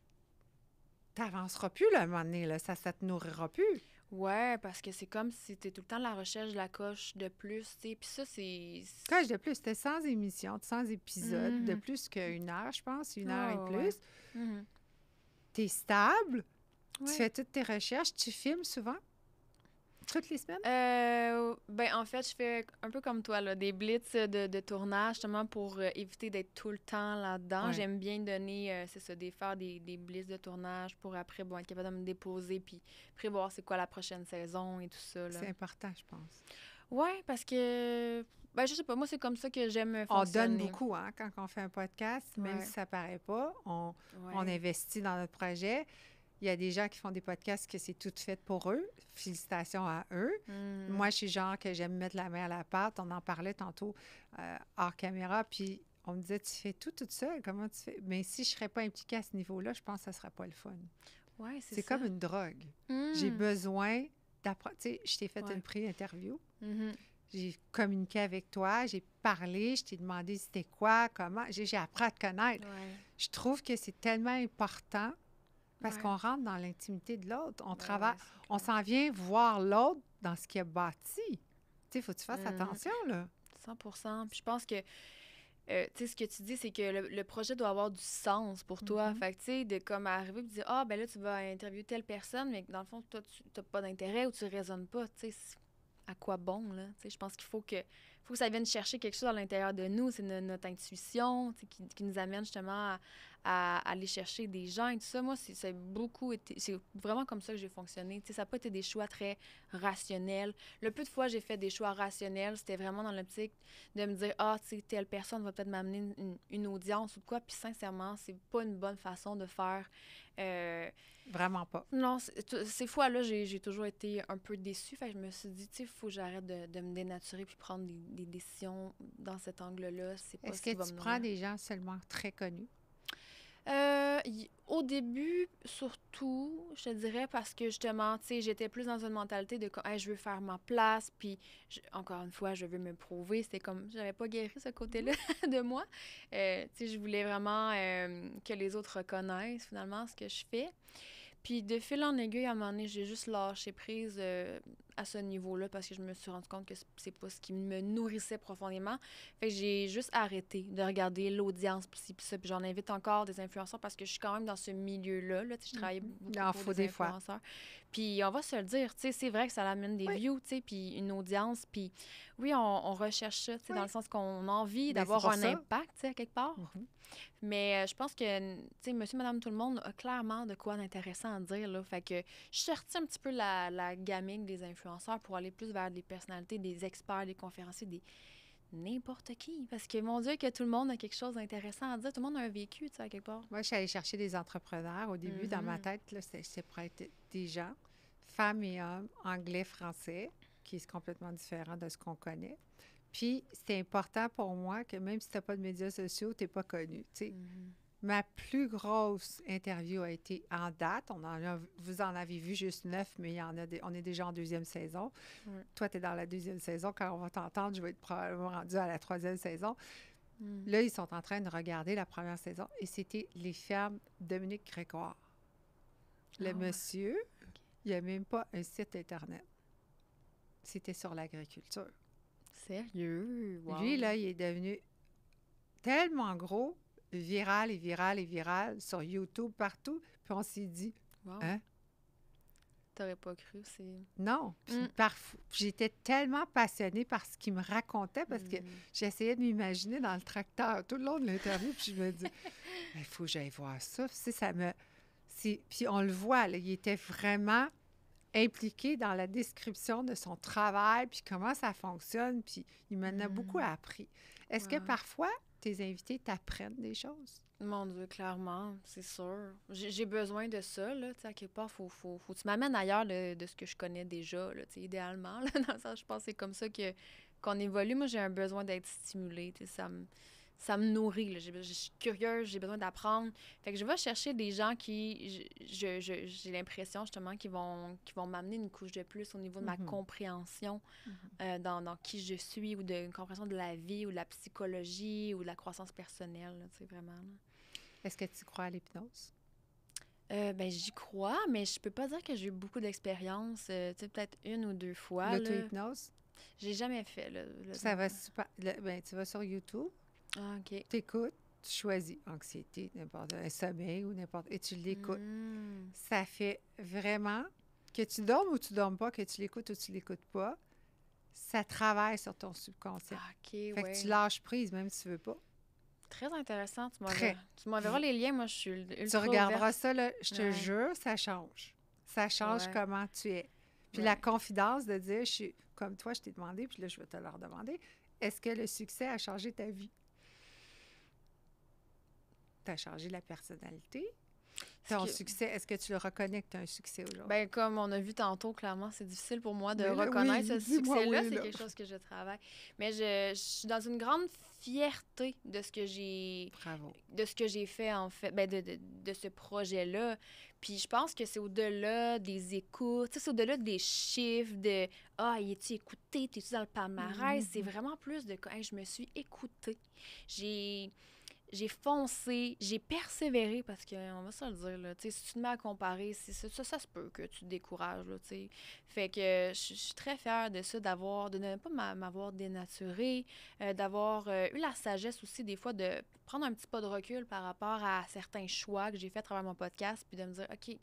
Tu n'avanceras plus, là, à un moment donné, là. Ça te nourrira plus. Ouais, parce que c'est comme si tu es tout le temps à la recherche de la coche de plus, tu sais. Puis ça, c'est... Coche de plus, c'était 100 émissions, 100 épisodes, de plus qu'une heure, je pense, une heure et plus. Tu es stable, tu fais toutes tes recherches, tu filmes souvent? Toutes les semaines? Ben, en fait, je fais un peu comme toi, là, des blitz de tournage, justement, pour éviter d'être tout le temps là-dedans. Ouais. J'aime bien donner, c'est ça, faire des blitz de tournage pour après, bon, être capable de me déposer puis prévoir c'est quoi la prochaine saison et tout ça, là. C'est important, je pense. Ouais, parce que, ben, je sais pas, moi, c'est comme ça que j'aime fonctionner. On donne beaucoup, hein, quand on fait un podcast, même si ça paraît pas, on investit dans notre projet. Il y a des gens qui font des podcasts que c'est tout fait pour eux. Félicitations à eux. Moi, je suis genre que j'aime mettre la main à la pâte. On en parlait tantôt hors caméra, puis on me disait, tu fais tout toute seule, comment tu fais? Mais si je ne serais pas impliquée à ce niveau-là, je pense que ça ne serait pas le fun. Ouais, c'est ça. Comme une drogue. J'ai besoin d'apprendre. Tu sais, je t'ai fait une pré-interview. J'ai communiqué avec toi, j'ai parlé, je t'ai demandé c'était quoi, comment. J'ai appris à te connaître. Je trouve que c'est tellement important parce qu'on rentre dans l'intimité de l'autre. On travaille, on s'en vient voir l'autre dans ce qu'il a bâti. Tu sais, il faut que tu fasses attention, là. 100%. Puis je pense que, tu sais, ce que tu dis, c'est que le projet doit avoir du sens pour toi. Fait que, tu sais, de comme arriver et dire, ah, ben là, tu vas interviewer telle personne, mais dans le fond, toi, tu n'as pas d'intérêt ou tu ne raisonnes pas. Tu sais, à quoi bon, là? Tu sais, je pense qu'il faut que ça vienne chercher quelque chose à l'intérieur de nous. C'est notre intuition, tu sais, qui nous amène justement à aller chercher des gens et tout ça. Moi, c'est vraiment comme ça que j'ai fonctionné. Tu sais, ça n'a pas été des choix très rationnels. Le peu de fois j'ai fait des choix rationnels, c'était vraiment dans l'optique de me dire, ah, tu sais, telle personne va peut-être m'amener une audience ou de quoi. Puis sincèrement, c'est pas une bonne façon de faire. Vraiment pas. Non, ces fois-là, j'ai toujours été un peu déçue. Fait que je me suis dit, tu sais, il faut que j'arrête de me dénaturer puis prendre des décisions dans cet angle-là. C'est pas Est-ce que tu prends des gens seulement très connus? Au début, surtout, je te dirais, parce que justement, tu sais, j'étais plus dans une mentalité de hey, je veux faire ma place, puis encore une fois, je veux me prouver. C'était comme, j'avais pas guéri ce côté-là de moi. Tu sais, je voulais vraiment que les autres reconnaissent finalement ce que je fais. Puis de fil en aiguille, à un moment donné, j'ai juste lâché prise à ce niveau-là parce que je me suis rendu compte que c'est pas ce qui me nourrissait profondément. Fait que j'ai juste arrêté de regarder l'audience, puis ça. Puis j'en invite encore des influenceurs parce que je suis quand même dans ce milieu-là. Là, je travaille beaucoup pour des influenceurs. Puis on va se le dire, tu sais, c'est vrai que ça amène des views, tu sais, puis une audience. Puis oui, on recherche ça, tu sais, dans le sens qu'on a envie d'avoir un impact, tu sais, à quelque part. Mais je pense que, tu sais, monsieur, madame, tout le monde a clairement de quoi d'intéressant à dire, là. Fait que je sortis un petit peu la gamine des influenceurs pour aller plus vers des personnalités, des experts, des conférenciers, n'importe qui. Parce que, mon Dieu, que tout le monde a quelque chose d'intéressant à dire. Tout le monde a un vécu, tu sais, à quelque part. Moi, je suis allée chercher des entrepreneurs. Au début, dans ma tête, là, c'est pour être des gens, femmes et hommes, anglais, français, qui est complètement différent de ce qu'on connaît. Puis, c'est important pour moi que même si tu n'as pas de médias sociaux, tu n'es pas connu. Tu sais. Ma plus grosse interview a été en date. Vous en avez vu juste 9, mais il y en a on est déjà en 2e saison. Toi, tu es dans la 2e saison. Quand on va t'entendre, je vais être probablement rendue à la 3e saison. Là, ils sont en train de regarder la première saison. Et c'était les fermes Dominique Grégoire. Le monsieur, il n'y a même pas un site Internet. C'était sur l'agriculture. Sérieux? Wow. Lui, là, il est devenu tellement gros, viral sur YouTube, partout. Puis on s'est dit, hein? T'aurais pas cru, c'est... Non. Puis j'étais tellement passionnée par ce qu'il me racontait parce que j'essayais de m'imaginer dans le tracteur tout le long de l'interview. Puis je me dis, il faut que j'aille voir ça. Puis on le voit, là, il était vraiment impliqué dans la description de son travail, puis comment ça fonctionne. Puis il m'en a beaucoup appris. Est-ce que parfois, tes invités t'apprennent des choses? Mon Dieu, clairement, c'est sûr. J'ai besoin de ça, là, tu sais, à quelque part, faut que tu m'amènes ailleurs de ce que je connais déjà, là, tu sais, idéalement, là, dans ça, je pense que c'est comme ça qu'on évolue. Moi, j'ai un besoin d'être stimulée, tu sais, ça me nourrit, là. Je suis curieuse, j'ai besoin d'apprendre. Fait que je vais chercher des gens qui, j'ai l'impression, justement, qui vont m'amener une couche de plus au niveau de ma compréhension dans qui je suis, ou d'une compréhension de la vie, ou de la psychologie, ou de la croissance personnelle, tu sais, vraiment, là. Est-ce que tu crois à l'hypnose? Ben, j'y crois, mais je peux pas dire que j'ai eu beaucoup d'expérience. Tu sais, peut-être 1 ou 2 fois. L'auto-hypnose? J'ai jamais fait. Ça va super. Tu vas sur YouTube. Ah, OK. T'écoutes, tu choisis anxiété, n'importe un sommeil ou n'importe... Et tu l'écoutes. Ça fait vraiment que tu dormes ou tu dormes pas, que tu l'écoutes ou tu l'écoutes pas, ça travaille sur ton subconscient. Ah, OK, fait que tu lâches prise, même si tu veux pas. Très intéressant. Tu m'enverras les liens. Moi, je suis ultra Tu regarderas ouverte. ça, là, je te jure, ça change. Ça change comment tu es. Puis la confidence de dire, je suis comme toi, je t'ai demandé, puis là, je vais te le redemander, est-ce que le succès a changé ta vie? Tu as changé la personnalité? Ton succès, est-ce que tu le reconnais que tu as un succès aujourd'hui? Bien, comme on a vu tantôt, clairement, c'est difficile pour moi de reconnaître ce succès-là. C'est quelque chose que je travaille. Mais je suis dans une grande fierté de ce que j'ai... Bravo. De ce que j'ai fait, en fait, ben de ce projet-là. Puis je pense que c'est au-delà des écoutes, c'est au-delà des chiffres, de « Ah, es-tu écouté? T'es-tu dans le palmarès? C'est vraiment plus de « Hey, je me suis écoutée. J'ai foncé, j'ai persévéré, parce qu'on va se le dire, là, tu sais, si tu te mets à comparer, ça se peut que tu te décourages, là, tu sais. Fait que je suis très fière de ça, de ne pas m'avoir dénaturée, d'avoir eu la sagesse aussi, des fois, de prendre un petit pas de recul par rapport à certains choix que j'ai fait à travers mon podcast, puis de me dire, OK,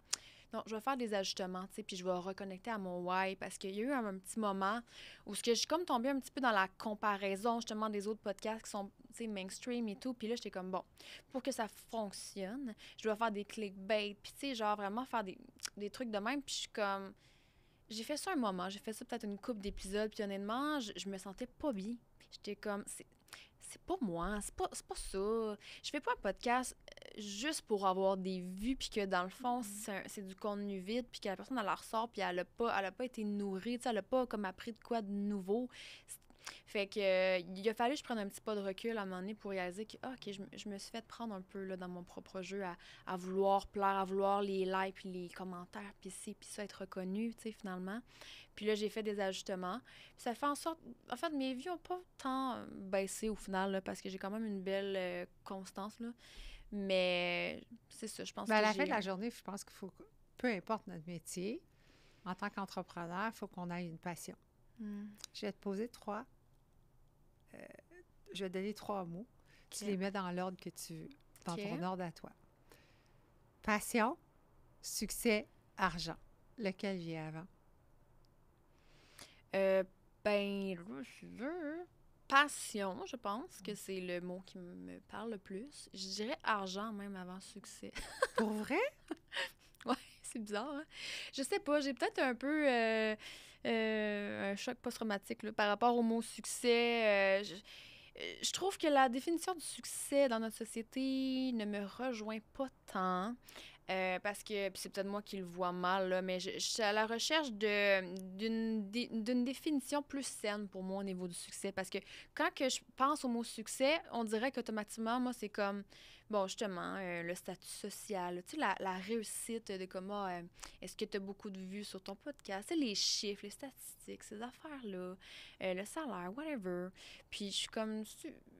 non, je vais faire des ajustements, tu sais, puis je vais reconnecter à mon why, parce qu'il y a eu un petit moment où je suis comme tombée un petit peu dans la comparaison, justement, des autres podcasts qui sont, tu sais, mainstream et tout, puis là, j'étais comme, bon, pour que ça fonctionne, je dois faire des clickbait, puis tu sais, genre vraiment faire des trucs de même, puis je suis comme... J'ai fait ça un moment, j'ai fait ça peut-être une couple d'épisodes, puis honnêtement, je me sentais pas bien. J'étais comme... C'est pas moi, c'est pas ça. Je fais pas un podcast juste pour avoir des vues, puis que dans le fond, c'est du contenu vide, puis que la personne, elle la ressort, puis elle a pas été nourrie, tu sais, elle a pas comme appris de quoi de nouveau. Fait que il a fallu que je prenne un petit pas de recul à un moment donné pour réaliser que, OK, je me suis fait prendre un peu là, dans mon propre jeu à vouloir plaire, à vouloir les likes, puis les commentaires, puis ci, puis ça, être reconnu, tu sais, finalement. Puis là, j'ai fait des ajustements. Puis ça fait en sorte... En fait, mes vues n'ont pas tant baissé au final, là, parce que j'ai quand même une belle constance, là. Mais c'est ça, je pense que à la fin de la journée, je pense qu'il faut... Peu importe notre métier, en tant qu'entrepreneur, il faut qu'on ait une passion. Je vais te poser je vais te donner 3 mots. Tu les mets dans l'ordre que tu veux, dans ton ordre à toi. Passion, succès, argent. Lequel vient avant? Ben, passion, je pense que c'est le mot qui me parle le plus. Je dirais argent même avant succès. Pour vrai? Ouais, c'est bizarre, hein? Je sais pas, j'ai peut-être un peu un choc post-traumatique là, par rapport au mot succès. Je trouve que la définition du succès dans notre société ne me rejoint pas tant. Parce que, puis c'est peut-être moi qui le vois mal, là, mais je suis à la recherche d'une définition plus saine pour moi au niveau du succès. Parce que quand que je pense au mot succès, on dirait qu'automatiquement, moi, c'est comme, bon, justement, le statut social, tu sais, la réussite de comment, est-ce que tu as beaucoup de vues sur ton podcast, tu sais, les chiffres, les statistiques, ces affaires-là, le salaire, whatever. Puis je suis comme,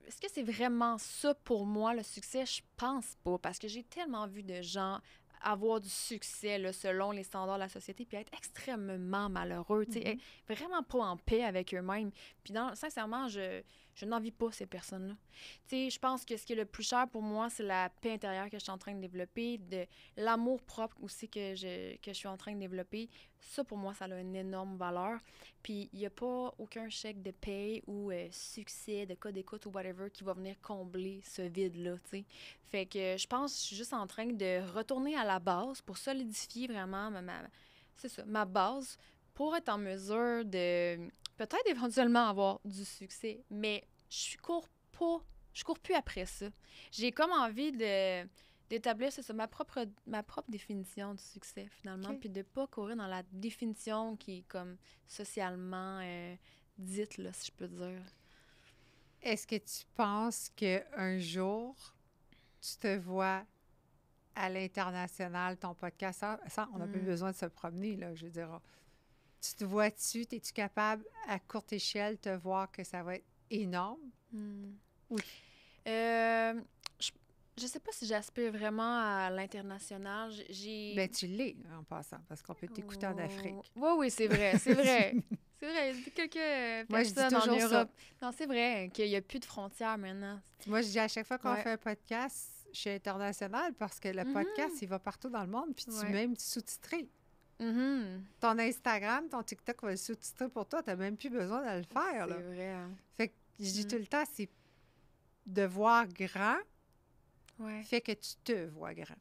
est-ce que c'est vraiment ça pour moi, le succès? Je pense pas, parce que j'ai tellement vu de gens avoir du succès là, selon les standards de la société, puis être extrêmement malheureux, tu sais, être vraiment pas en paix avec eux-mêmes. Puis sincèrement, je n'envie pas ces personnes-là. Tu sais, je pense que ce qui est le plus cher pour moi, c'est la paix intérieure que je suis en train de développer, de l'amour propre aussi que je suis en train de développer. Ça, pour moi, ça a une énorme valeur. Puis, il n'y a pas aucun chèque de paye ou succès, de code d'écoute ou whatever qui va venir combler ce vide-là, tu sais. Fait que je pense que je suis juste en train de retourner à la base pour solidifier vraiment c'est ça, ma base pour être en mesure de peut-être éventuellement avoir du succès. Mais je cours plus après ça. J'ai comme envie d'établir c'est ça, ma propre définition du succès, finalement, puis de pas courir dans la définition qui est comme socialement dite, là, si je peux dire. Est-ce que tu penses qu'un jour, tu te vois à l'international, ton podcast, on n'a plus besoin de se promener, là, je veux dire. Tu te vois-tu, es-tu capable, à courte échelle, te voir que ça va être énorme? Oui. Je sais pas si j'aspire vraiment à l'international. Ben, tu l'es, en passant, parce qu'on peut t'écouter en Afrique. Oui, c'est vrai, c'est vrai. C'est vrai, il y a quelques personnes en Europe. Ça. Non, c'est vrai qu'il n'y a plus de frontières maintenant. Moi, je dis à chaque fois qu'on fait un podcast, je suis internationale parce que le podcast, il va partout dans le monde, puis tu même sous-titré. Ton Instagram, ton TikTok va le sous-titrer pour toi. Tu n'as même plus besoin de le faire. C'est vrai. Hein. Fait que je dis tout le temps, c'est de voir grand fait que tu te vois grand.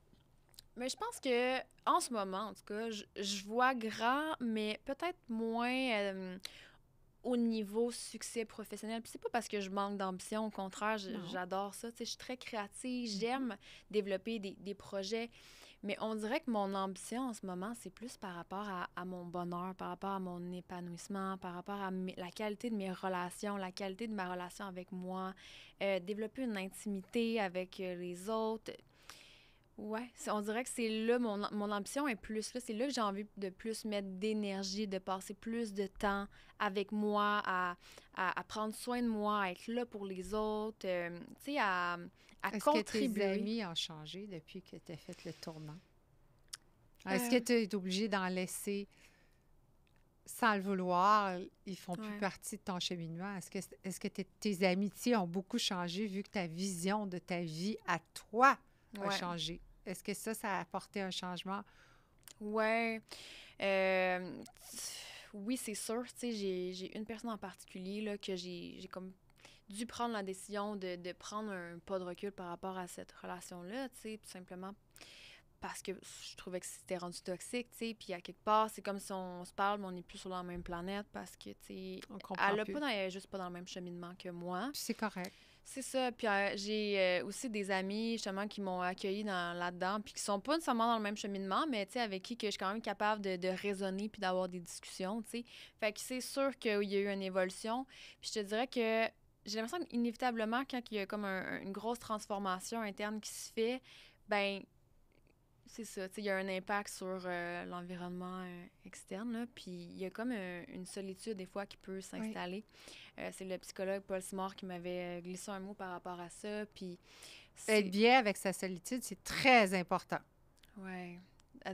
Mais je pense que en ce moment, en tout cas, je vois grand, mais peut-être moins au niveau succès professionnel. Puis c'est pas parce que je manque d'ambition, au contraire, j'adore ça. Tu sais, je suis très créative, j'aime développer des projets. Mais on dirait que mon ambition en ce moment, c'est plus par rapport à mon bonheur, par rapport à mon épanouissement, par rapport à la qualité de mes relations, la qualité de ma relation avec moi, développer une intimité avec les autres. Ouais, on dirait que c'est là, mon ambition est plus là. C'est là que j'ai envie de plus mettre d'énergie, de passer plus de temps avec moi, à prendre soin de moi, à être là pour les autres, tu sais, à contribuer. Est-ce que tes amis ont changé depuis que tu as fait le tournant? Est-ce que tu es obligé d'en laisser sans le vouloir? Ils font plus partie de ton cheminement. Est-ce que tes amitiés ont beaucoup changé vu que ta vision de ta vie à toi a changé? Est-ce que ça a apporté un changement? Oui. Oui, c'est sûr. Tu sais, j'ai une personne en particulier là, que j'ai comme dû prendre la décision de prendre un pas de recul par rapport à cette relation-là, tu sais, tout simplement parce que je trouvais que c'était rendu toxique, tu sais, puis à quelque part, c'est comme si on se parle, mais on n'est plus sur la même planète parce que, tu sais, elle n'a juste pas dans le même cheminement que moi. Puis c'est correct. C'est ça. Puis j'ai aussi des amis, justement, qui m'ont accueilli là-dedans, puis qui sont pas nécessairement dans le même cheminement, mais, tu sais, avec qui que je suis quand même capable de raisonner puis d'avoir des discussions, tu sais. Fait que c'est sûr qu'il y a eu une évolution. Puis je te dirais que j'ai l'impression qu'inévitablement, quand il y a comme une grosse transformation interne qui se fait, ben c'est ça, tu sais, il y a un impact sur l'environnement externe, là, puis il y a comme une solitude, des fois, qui peut s'installer. C'est le psychologue Paul Simard qui m'avait glissé un mot par rapport à ça, puis... Être bien avec sa solitude, c'est très important. Oui.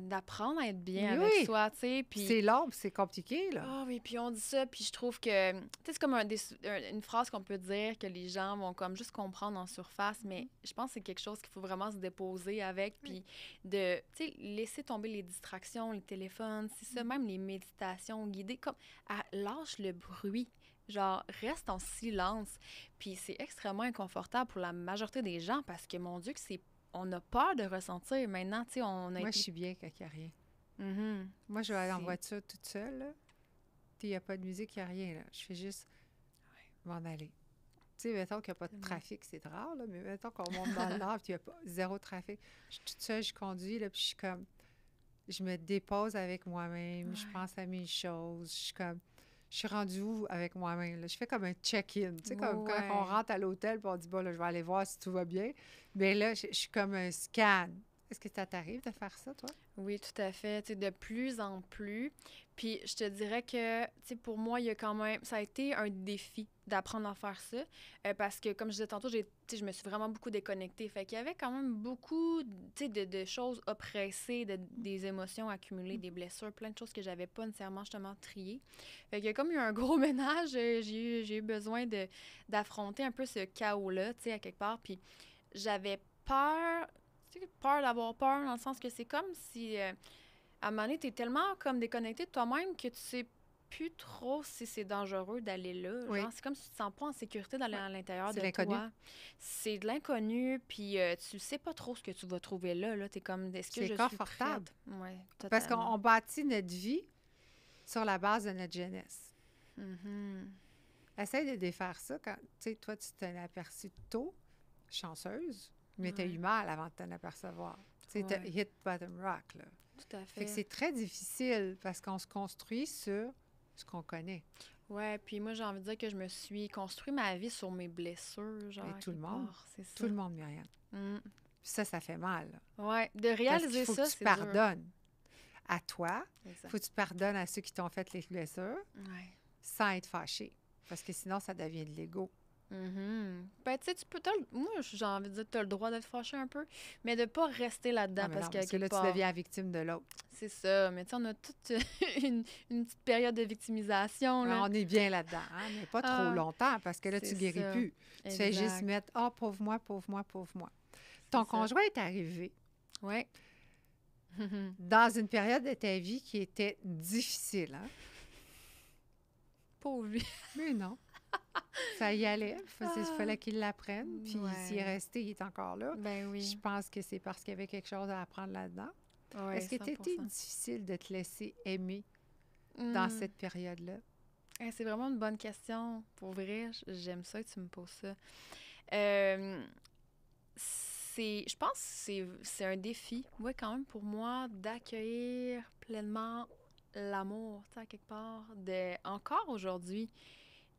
d'apprendre à être bien Oui. avec soi, tu sais. Puis C'est long, puis c'est compliqué, là. ah oui, puis on dit ça, puis je trouve que, tu sais, c'est comme une phrase qu'on peut dire que les gens vont comme juste comprendre en surface, mais je pense que c'est quelque chose qu'il faut vraiment se déposer avec, puis de, tu sais, laisser tomber les distractions, les téléphones, c'est ça, même les méditations guidées, comme, lâche le bruit. Genre, reste en silence. Puis c'est extrêmement inconfortable pour la majorité des gens parce que, mon Dieu, on a peur de ressentir. Maintenant, tu sais, on a Moi, été... je suis bien quand il n'y a rien. Mhm. Moi, je vais aller en C'est- voiture toute seule, là. Il n'y a pas de musique, il n'y a rien, là. Je fais juste m'en aller. Tu sais, mettons qu'il n'y a pas de Tellement. trafic, c'est rare, là, mais mettons qu'on monte dans le nord, puis il n'y a pas zéro trafic. Je suis toute seule, je conduis, là, puis je suis comme... Je me dépose avec moi-même, je Ouais. pense à mes choses, je suis comme... Je suis rendue où avec moi-même, là? Je fais comme un check-in, tu sais, comme quand Ouais. on rentre à l'hôtel, puis on dit, bon, là, je vais aller voir si tout va bien. Mais là, je suis comme un scan. Est-ce que ça t'arrive de faire ça, toi? Oui, tout à fait. Tu sais, de plus en plus. Puis je te dirais que, tu sais, pour moi, il y a quand même... Ça a été un défi d'apprendre à faire ça. Parce que, comme je disais tantôt, tu sais, je me suis vraiment beaucoup déconnectée. Fait qu'il y avait quand même beaucoup, tu sais, de choses oppressées, des émotions accumulées, des blessures, plein de choses que j'avais pas nécessairement, justement, triées. Fait qu'il y a comme eu un gros ménage. J'ai eu besoin d'affronter un peu ce chaos-là, tu sais, à quelque part. Puis j'avais peur... Tu sais, peur d'avoir peur, dans le sens que c'est comme si, à un moment donné, t'es tellement comme déconnecté de toi-même que tu sais plus trop si c'est dangereux d'aller là. Oui. Genre, c'est comme si tu te sens pas en sécurité d'aller Ouais. à l'intérieur C'est de l'inconnu. toi. C'est de l'inconnu, puis tu sais pas trop ce que tu vas trouver là. T'es comme, est-ce que C'est je suis confortable. prête? Ouais, Parce totalement. qu'on bâtit notre vie sur la base de notre jeunesse. Mhm. Essaye de défaire ça quand, tu sais, toi, tu t'en as aperçu tôt, chanceuse, mais tu as Ouais. eu mal avant de t'en apercevoir. Tu sais, tu Ouais. hit bottom rock, là. Tout à Fait fait. que c'est très difficile parce qu'on se construit sur ce qu'on connaît. Ouais, puis moi, j'ai envie de dire que je me suis construit ma vie sur mes blessures, genre. Mais tout le quelque monde. part, c'est ça. Tout le monde, Myriam. Mm. Puis ça fait mal, là. Ouais, de Parce réaliser qu'il faut ça, que tu c'est dur. pardonnes à toi, Exact. il faut que tu pardonnes à ceux qui t'ont fait les blessures Ouais. sans être fâché. Parce que sinon, ça devient de l'ego. Mhm. Ben, tu sais, moi, j'ai envie de dire que tu as le droit d'être fâché un peu, mais de pas rester là-dedans Ah, mais parce non, que parce que là, quelque tu part, deviens la victime de l'autre. c'est ça. Mais tu sais, on a toute une petite période de victimisation, là. On est bien là-dedans, hein, mais pas trop Ah, longtemps parce que là, c'est tu guéris ça. plus. Tu fais juste Exact. mettre « Ah, pauvre moi, pauvre moi, pauvre moi ». Ton C'est ça. conjoint est arrivé Ouais. dans une période de ta vie qui était difficile, hein? Pauvre lui. Mais non. Ça y allait. Il fallait qu'il l'apprenne. Puis Ouais. s'il est resté, il est encore là. Ben Je oui. pense que c'est parce qu'il y avait quelque chose à apprendre là-dedans. Ouais, Est-ce que c'était 100%. difficile de te laisser aimer dans cette période-là? C'est vraiment une bonne question. Pour vrai, j'aime ça que tu me poses ça. Je pense que c'est un défi, ouais, quand même, pour moi, d'accueillir pleinement l'amour, tu sais, à quelque part. Encore aujourd'hui,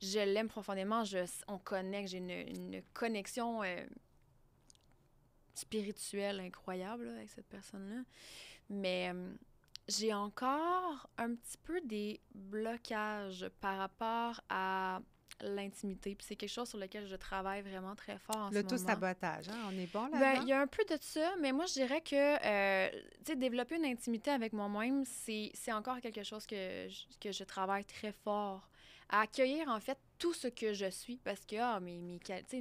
je l'aime profondément. On connecte, j'ai une connexion spirituelle incroyable là, avec cette personne-là. Mais j'ai encore un petit peu des blocages par rapport à l'intimité. Puis c'est quelque chose sur lequel je travaille vraiment très fort en ce moment. L'auto-sabotage, hein? On est bon là-dedans? Ben, il y a un peu de ça, mais moi, je dirais que, tu sais, développer une intimité avec moi-même, c'est encore quelque chose que je travaille très fort. À accueillir, en fait, tout ce que je suis, parce que, mes qualités,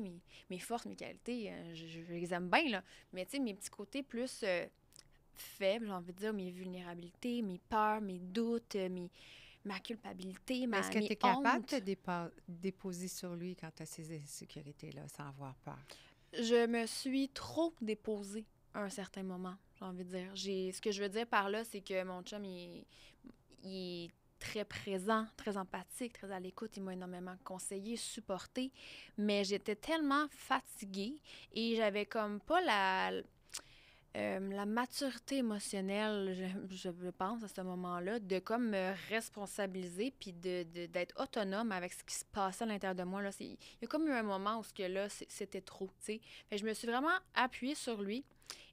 mes forces, mes qualités, je les aime bien, là. Mais, tu sais, mes petits côtés plus faibles, j'ai envie de dire, mes vulnérabilités, mes peurs, mes doutes, ma culpabilité, Mais est-ce que mes tu es capable hontes. de te déposer sur lui quand tu as ces insécurités-là sans avoir peur? Je me suis trop déposée à un certain moment, j'ai envie de dire. Ce que je veux dire par là, c'est que mon chum, il est très présent, très empathique, très à l'écoute. Il m'a énormément conseillé, supporté. Mais j'étais tellement fatiguée et j'avais comme pas la maturité émotionnelle, je pense, à ce moment-là, de comme me responsabiliser puis d'être autonome avec ce qui se passait à l'intérieur de moi. Là. Il y a comme eu un moment où c'était trop, tu sais. Je me suis vraiment appuyée sur lui.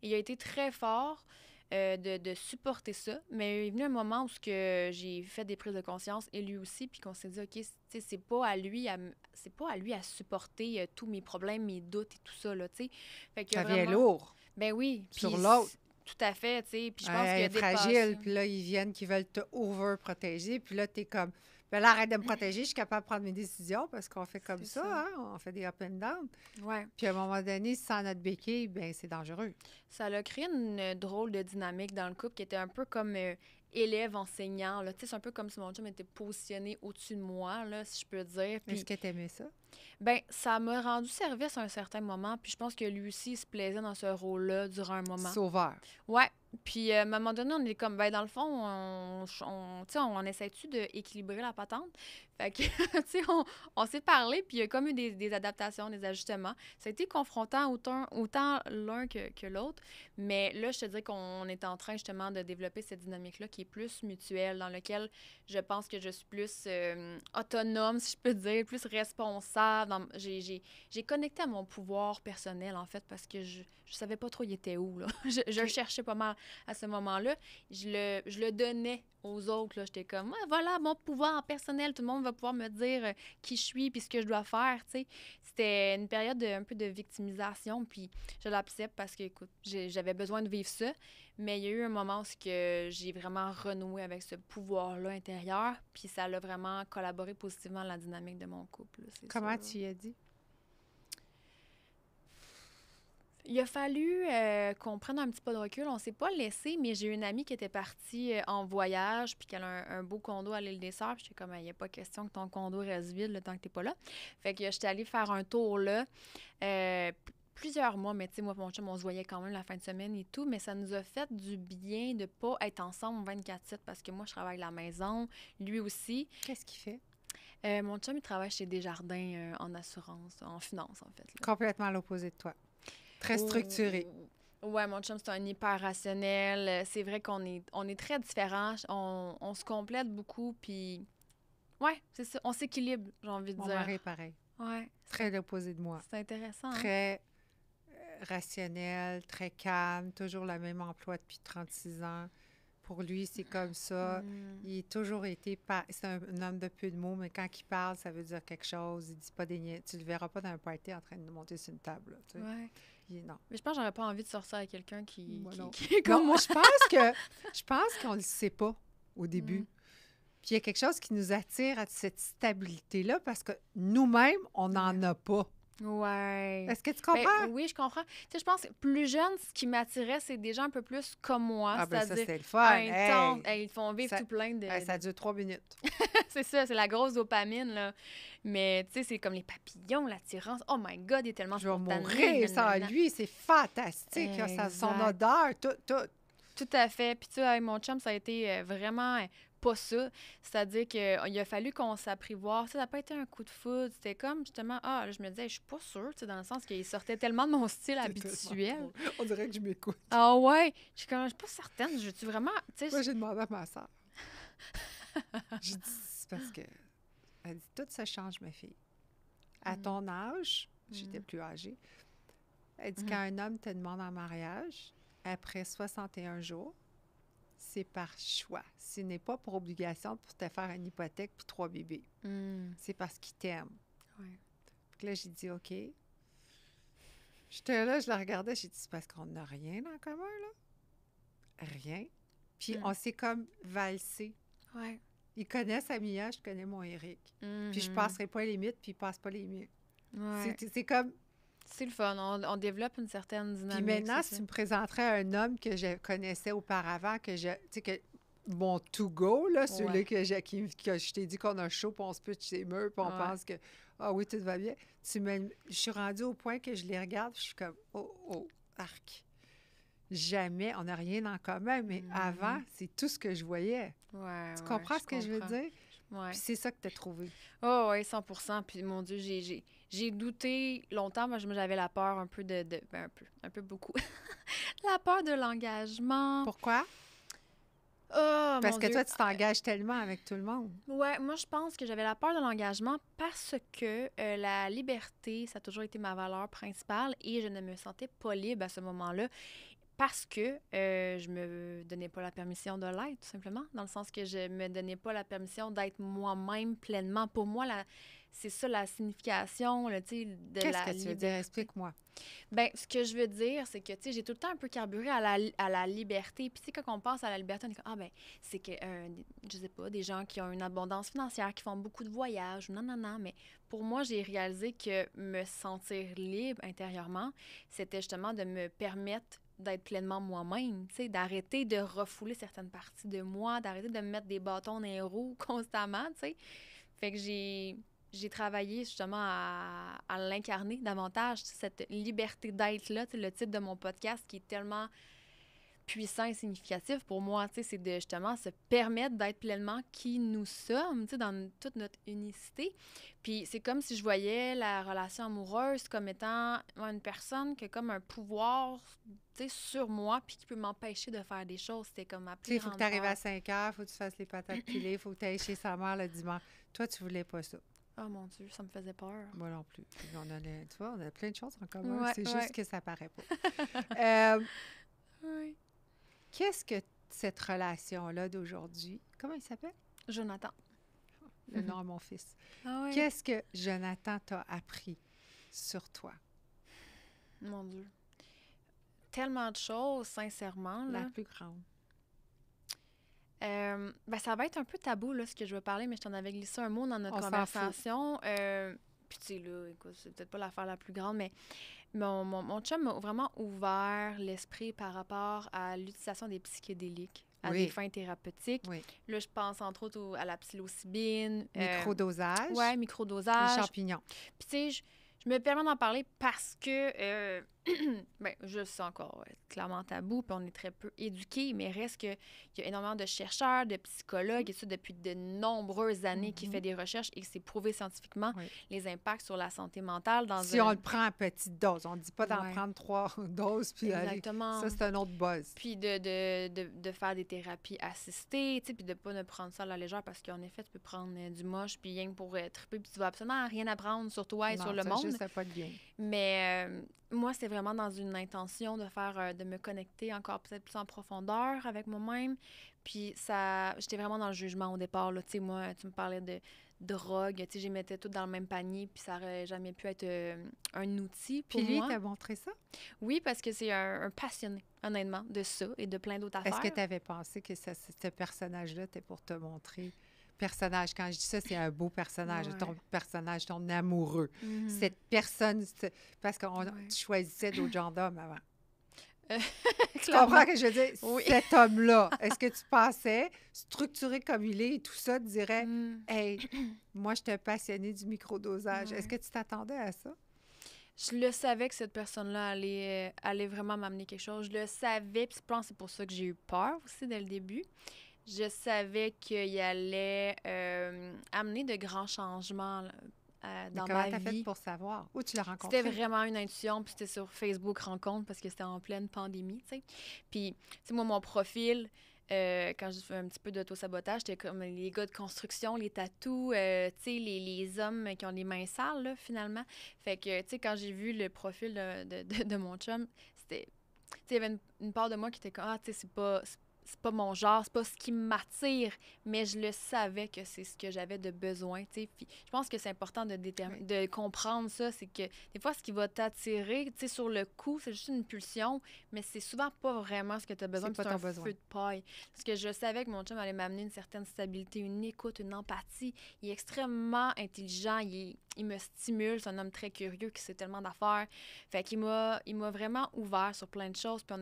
Et il a été très fort de supporter ça. Mais il est venu un moment où j'ai fait des prises de conscience, et lui aussi, puis qu'on s'est dit, OK, c'est pas à lui à supporter tous mes problèmes, mes doutes et tout ça, là, tu sais. Fait que Ça vient vraiment... lourd Ben oui. sur Puis l'autre. Tout à fait, tu sais. Puis je pense Elle qu'il y a est des fragile, puis là, ils viennent qui veulent te over-protéger, puis là, t'es comme, ben là, arrête de me protéger, je suis capable de prendre mes décisions parce qu'on fait comme C'est ça, ça. hein? On fait des up and down. Ouais. Puis à un moment donné, sans notre béquille, ben c'est dangereux. Ça a créé une drôle de dynamique dans le couple qui était un peu comme élève-enseignant. Tu sais, c'est un peu comme si mon chum était positionné au-dessus de moi, là, si je peux dire. Puis, Est-ce que t'aimais ça? ben, ça m'a rendu service à un certain moment. Puis je pense que lui aussi, il se plaisait dans ce rôle-là durant un moment. Sauveur. Ouais. Puis à un moment donné, on est comme, ben, dans le fond, tu sais, on essaie-tu d'équilibrer la patente? Fait que, tu sais, on s'est parlé, puis il y a comme eu des adaptations, des ajustements. Ça a été confrontant autant l'un que l'autre. Mais là, je te dirais qu'on est en train justement de développer cette dynamique-là qui est plus mutuelle, dans laquelle je pense que je suis plus autonome, si je peux dire, plus responsable. J'ai connecté à mon pouvoir personnel, en fait, parce que je savais pas trop il était où, là. Je le cherchais pas mal à ce moment-là. Je le donnais aux autres, là. J'étais comme, ouais, voilà, mon pouvoir personnel, tout le monde va pouvoir me dire qui je suis puis ce que je dois faire, tu sais. C'était une période un peu de victimisation, puis je l'accepte parce que, écoute, j'avais besoin de vivre ça, mais il y a eu un moment où j'ai vraiment renoué avec ce pouvoir-là intérieur, puis ça a vraiment collaboré positivement à la dynamique de mon couple, là, c'est Comment sûr. tu y as dit? Il a fallu qu'on prenne un petit peu de recul. On s'est pas laissé, mais j'ai une amie qui était partie en voyage, puis qu'elle a un beau condo à l'île des Sœurs. Puis j'étais comme, il n'y a pas question que ton condo reste vide le temps que tu n'es pas là. Fait que j'étais allée faire un tour là. Plusieurs mois, mais tu sais, moi et mon chum, on se voyait quand même la fin de semaine et tout, mais ça nous a fait du bien de pas être ensemble 24/7 parce que moi, je travaille à la maison, lui aussi. Qu'est-ce qu'il fait? Mon chum, il travaille chez Desjardins en assurance, en finance, en fait, là. Complètement à l'opposé de toi. Très structuré. Ouais, mon chum, c'est un hyper rationnel. C'est vrai qu'on est très différents. On se complète beaucoup, puis... Ouais, c'est ça. On s'équilibre, j'ai envie de Mon dire. mari est pareil. Ouais. Très l'opposé de moi. C'est intéressant, hein? Très rationnel, très calme, toujours le même emploi depuis 36 ans. Pour lui, c'est comme ça. Il a toujours été... C'est un homme de peu de mots, mais quand il parle, ça veut dire quelque chose. Il dit pas des niaiseries. Tu le verras pas dans un party en train de monter sur une table, là, tu sais. Ouais. Non. Mais je pense que j'aurais pas envie de sortir avec quelqu'un qui qui est comme moi. Je pense qu'on le sait pas au début. Puis il y a quelque chose qui nous attire à cette stabilité-là parce que nous-mêmes, on n'en a pas. Ouais. Est-ce que tu comprends? Ben, oui, je comprends. Tu sais, je pense que plus jeune, ce qui m'attirait, c'est des gens un peu plus comme moi. Ah, ben ça, c'est-à-dire c'était le fun. intense. Hey, ils font vivre Ça- tout plein de... Ça dure 3 minutes. C'est ça, c'est la grosse dopamine, là. Mais, tu sais, c'est comme les papillons, l'attirance. Oh my God, il est tellement Je vais spontané. mourir sans nanana. lui. C'est fantastique. Son Exact. odeur, tout. Tout à fait. Puis, tu sais, avec mon chum, ça a été vraiment pas ça. C'est-à-dire qu'il a fallu qu'on s'apprivoise. Ça n'a pas été un coup de foudre. C'était comme, justement, là, je me disais, je suis pas sûre, tu sais, dans le sens qu'il sortait tellement de mon style habituel. On dirait que je m'écoute. Ah ouais, je suis pas certaine. Je suis vraiment, tu sais, Moi, j'ai demandé à ma soeur. J'ai dit, c'est parce que... Elle dit, tout se change, ma fille. À ton âge, j'étais plus âgée, elle dit, quand un homme te demande en mariage, après 61 jours, c'est par choix. Ce n'est pas pour obligation pour te faire une hypothèque puis 3 bébés. C'est parce qu'il t'aime. Ouais. Puis là, j'ai dit, OK. J'étais là, je la regardais, j'ai dit, c'est parce qu'on n'a rien en commun, là. Rien. Puis on s'est comme valsé. Ouais. Il connaît sa Mia, je connais mon Eric. Puis je Mhm. passerai pas les limites, puis il passe pas les miens. Ouais. C'est comme... C'est le fun. On développe une certaine dynamique. Puis maintenant, c'est si ça. tu me présenterais un homme que je connaissais auparavant, tu sais, que mon to-go, là, celui Ouais. que je t'ai dit qu'on a chaud, puis on se pitche ses murs, puis on Ouais. pense que, ah oui, tout va bien. Je suis rendue au point que je les regarde, puis je suis comme, oh, arc. Jamais, on n'a rien en commun, mais avant, c'est tout ce que je voyais. Ouais, Tu ouais, comprends ce que je veux comprends. dire? Ouais. Puis c'est ça que tu as trouvé. Oh, oui, 100%. Puis, mon Dieu, j'ai douté longtemps. Moi, j'avais la peur un peu ben, un peu beaucoup. La peur de l'engagement. Pourquoi? Oh, Parce mon que Dieu. toi, tu t'engages tellement avec tout le monde. Ouais, moi, je pense que j'avais la peur de l'engagement parce que la liberté, ça a toujours été ma valeur principale et je ne me sentais pas libre à ce moment-là. parce que je me donnais pas la permission de l'être, tout simplement, dans le sens que je me donnais pas la permission d'être moi-même pleinement. Pour moi, c'est ça la signification, là, tu sais, de Qu'est-ce la que tu veux dire? liberté. Explique-moi. Ben, ce que je veux dire, c'est que, tu sais, j'ai tout le temps un peu carburé à la liberté. Puis, tu sais, quand on pense à la liberté, on est comme, ah, ben, c'est que, je sais pas, des gens qui ont une abondance financière, qui font beaucoup de voyages, non, non, non. Mais pour moi, j'ai réalisé que me sentir libre intérieurement, c'était justement de me permettre d'être pleinement moi-même, tu sais, d'arrêter de refouler certaines parties de moi, d'arrêter de me mettre des bâtons dans les roues constamment, tu sais. Fait que j'ai travaillé justement à l'incarner davantage, cette liberté d'être-là. Le titre de mon podcast qui est tellement puissant et significatif pour moi, c'est de justement se permettre d'être pleinement qui nous sommes, dans toute notre unicité. Puis c'est comme si je voyais la relation amoureuse comme étant une personne qui a comme un pouvoir sur moi puis qui peut m'empêcher de faire des choses. C'était comme ma plus Il faut que grande tu arrives peur. à 5 heures, il faut que tu fasses les patates pilées, il faut que tu ailles chez sa mère le dimanche. Toi, tu voulais pas ça. Oh mon Dieu, ça me faisait peur. Moi non plus. Tu vois, on a plein de choses en commun. Ouais, C'est ouais. juste que ça paraît pas. Oui. Qu'est-ce que cette relation-là d'aujourd'hui, comment il s'appelle? Jonathan. Le nom à mon fils. Ah ouais. Qu'est-ce que Jonathan t'a appris sur toi? Mon Dieu. Tellement de choses, sincèrement. Là. La plus grande. Ben, ça va être un peu tabou, là, ce que je veux parler, mais je t'en avais glissé un mot dans notre On s'en conversation. Puis, tu sais, là, écoute, c'est peut-être pas l'affaire la plus grande, mais mon chum m'a vraiment ouvert l'esprit par rapport à l'utilisation des psychédéliques à Oui. des fins thérapeutiques. Oui. Là, je pense entre autres à la psilocybine. Microdosage. Ouais, microdosage. Les champignons. Puis, tu sais, je me permets d'en parler parce que, ben, je sais encore clairement tabou, puis on est très peu éduqués, mais reste qu'il y a énormément de chercheurs, de psychologues, et ça depuis de nombreuses années, qui fait des recherches et que c'est prouvé scientifiquement les impacts sur la santé mentale. Si on le prend à petite dose, on ne dit pas d'en prendre 3 doses, puis exactement. Ça, c'est un autre buzz. Puis de faire des thérapies assistées, tu sais, puis de pas ne prendre ça à la légère, parce qu'en effet, tu peux prendre du moche, puis rien que pour triper, puis tu vas absolument rien apprendre sur toi et sur le monde. Ça pas de bien. Mais moi, c'est vraiment dans une intention de faire, de me connecter encore peut-être plus en profondeur avec moi-même. Puis ça, j'étais vraiment dans le jugement au départ, là. Tu sais, moi, tu me parlais de drogue, tu sais, je les mettais toutes dans le même panier, puis ça n'aurait jamais pu être un outil pour moi. Puis lui, t'a montré ça? Oui, parce que c'est un passionné, honnêtement, de ça et de plein d'autres affaires. Est-ce que tu avais pensé que ce personnage-là était pour te montrer? Personnage, quand je dis ça, c'est un beau personnage, ton personnage, ton amoureux. Cette personne, parce que tu choisissais d'autres genres d'hommes avant. Tu comprends que je veux dire? Oui. Cet homme-là, est-ce que tu pensais, structuré comme il est et tout ça, tu dirais, hey, moi, je suis passionnée du microdosage. Est-ce que tu t'attendais à ça? Je le savais que cette personne-là allait vraiment m'amener quelque chose. Je le savais, puis je pense que c'est pour ça que j'ai eu peur aussi dès le début. Je savais qu'il allait amener de grands changements dans ma vie. Comment t'as fait pour savoir? Où tu l'as rencontré? C'était vraiment une intuition, puis c'était sur Facebook Rencontre parce que c'était en pleine pandémie, tu sais. Puis, tu sais, moi, mon profil, quand j'ai fait un petit peu d'auto-sabotage, c'était comme les gars de construction, les tatous, tu sais, les hommes qui ont les mains sales, là, finalement. Fait que, tu sais, quand j'ai vu le profil de mon chum, c'était... Tu sais, il y avait une part de moi qui était comme, tu sais, c'est pas mon genre, c'est pas ce qui m'attire, mais je le savais que c'est ce que j'avais de besoin, tu sais. Puis je pense que c'est important de comprendre ça, c'est que des fois, ce qui va t'attirer, tu sais, sur le coup, c'est juste une pulsion, mais c'est souvent pas vraiment ce que tu as besoin, c'est un feu de paille. Parce que je savais que mon chum allait m'amener une certaine stabilité, une écoute, une empathie. Il est extrêmement intelligent, il me stimule, c'est un homme très curieux qui sait tellement d'affaires. Fait qu'il m'a vraiment ouvert sur plein de choses, puis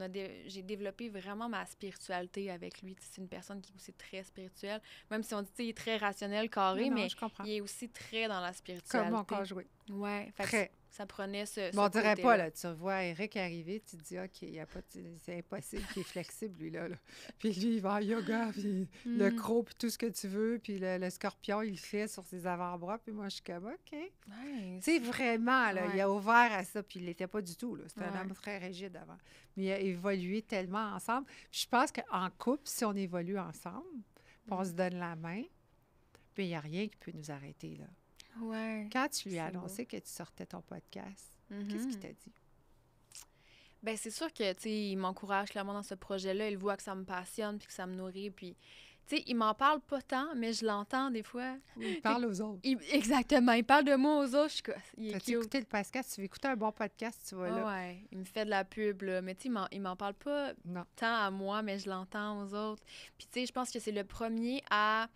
j'ai développé vraiment ma spiritualité avec lui. C'est une personne qui est aussi très spirituelle, même si on dit qu'il est très rationnel, carré, mais il est aussi très dans la spiritualité. Comme mon conjoint. Ouais, fait très. Ça prenait ce on dirait pas, là, tu vois Eric arriver, tu te dis, OK, c'est impossible, il est flexible, lui, là. Puis lui, il va en yoga, puis le croc, puis tout ce que tu veux, puis le scorpion, il le fait sur ses avant-bras, puis moi, je suis comme, OK. Nice. Tu sais, vraiment, là, il a ouvert à ça, puis il l'était pas du tout, là. C'était un homme très rigide avant. Mais il a évolué tellement ensemble. Puis je pense qu'en couple, si on évolue ensemble, puis on se donne la main, puis il n'y a rien qui peut nous arrêter, là. Ouais. Quand tu lui as annoncé que tu sortais ton podcast, qu'est-ce qu'il t'a dit? Ben c'est sûr que, tu sais, il m'encourage clairement dans ce projet-là. Il voit que ça me passionne puis que ça me nourrit. Puis, tu sais, il m'en parle pas tant, mais je l'entends des fois. Il parle aux autres. Exactement. Il parle de moi aux autres. Je suis comme, il est T'as-tu cute. écouté le podcast? Tu veux écouter un bon podcast, tu vas là. Ouais, il me fait de la pub, là. Mais tu sais, il m'en parle pas Non. tant à moi, mais je l'entends aux autres. Puis, tu sais, je pense que c'est le premier à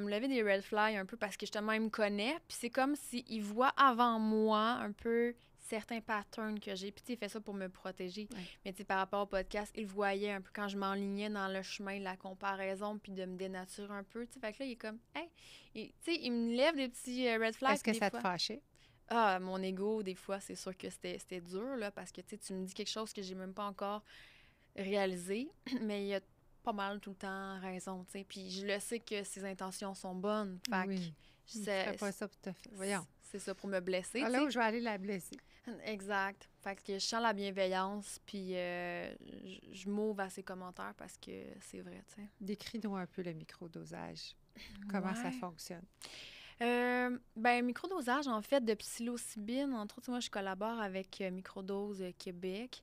me lever des red flags un peu parce que justement, il me connaît. Puis c'est comme s'il voit avant moi un peu certains patterns que j'ai. Puis tu sais, il fait ça pour me protéger. Ouais. Mais tu sais, par rapport au podcast, il voyait un peu quand je m'enlignais dans le chemin de la comparaison puis de me dénaturer un peu. Tu sais, fait que là, il est comme, hey, tu sais, il me lève des petits red flags. Est-ce que des ça fois. te fâchait? Ah, mon ego, des fois, c'est sûr que c'était dur, là, parce que tu sais, tu me dis quelque chose que j'ai même pas encore réalisé, mais il y a pas mal tout le temps raison, tu sais. Puis je le sais que ses intentions sont bonnes. Fait que Oui. Il ne c'est ferait pas ça pour te faire. Voyons. c'est ça pour me blesser, Ah, tu là où sais. je vais aller la blesser. Exact. Fait que je sens la bienveillance, puis je m'ouvre à ses commentaires parce que c'est vrai, tu sais. Décris-nous un peu le microdosage. Comment ça Ouais. fonctionne? Ben, microdosage, en fait, de psilocybine, entre autres, moi, je collabore avec Microdose Québec.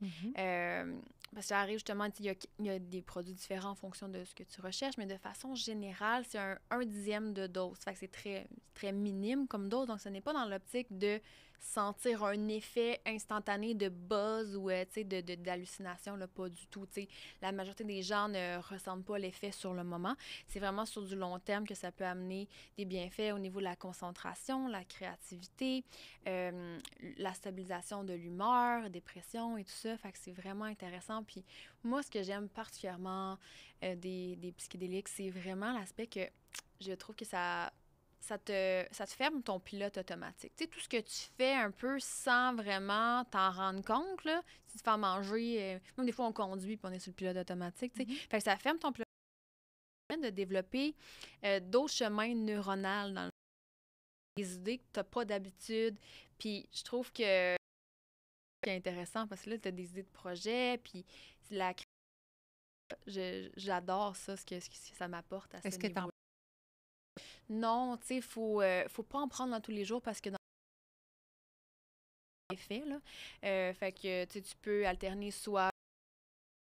Parce que ça arrive justement, il y a des produits différents en fonction de ce que tu recherches, mais de façon générale, c'est un dixième de dose. Fait que c'est très, très minime comme dose, donc ce n'est pas dans l'optique de sentir un effet instantané de buzz ou tu sais, d'hallucination, là, pas du tout. Tu sais, la majorité des gens ne ressentent pas l'effet sur le moment. C'est vraiment sur du long terme que ça peut amener des bienfaits au niveau de la concentration, la créativité, la stabilisation de l'humeur, dépression et tout ça. Fait que c'est vraiment intéressant. Puis moi, ce que j'aime particulièrement des psychédéliques, c'est vraiment l'aspect que je trouve que ça te ferme ton pilote automatique. Tu sais, tout ce que tu fais un peu sans vraiment t'en rendre compte, là, si tu te fais manger, même des fois on conduit puis on est sur le pilote automatique, tu sais. Fait que ça ferme ton pilote automatique de développer d'autres chemins neuronaux dans des idées que tu n'as pas d'habitude. Puis je trouve que c'est intéressant parce que là, tu as des idées de projet, puis la j'adore ça, ce que ça m'apporte à ce Est-ce que niveau. Non, tu sais, faut pas en prendre dans tous les jours parce que dans effet, là. Fait que tu peux alterner soit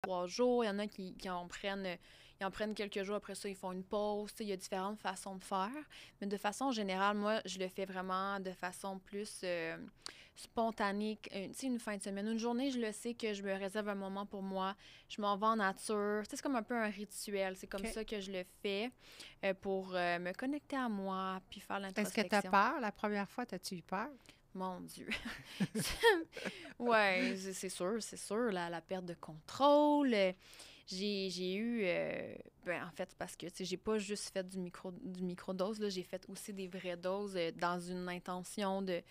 3 jours, il y en a qui en prennent quelques jours, après ça, ils font une pause. Il y a différentes façons de faire. Mais de façon générale, moi, je le fais vraiment de façon plus spontanée. Une fin de semaine, une journée, je le sais que je me réserve un moment pour moi. Je m'en vais en nature. C'est comme un peu un rituel. C'est comme ça que je le fais pour me connecter à moi puis faire l'introspection. Est-ce que tu as peur? La première fois, as-tu eu peur? Mon Dieu. Ouais, c'est sûr, la perte de contrôle. J'ai eu, en fait, parce que, tu sais, j'ai pas juste fait du microdose, là, j'ai fait aussi des vraies doses dans une intention de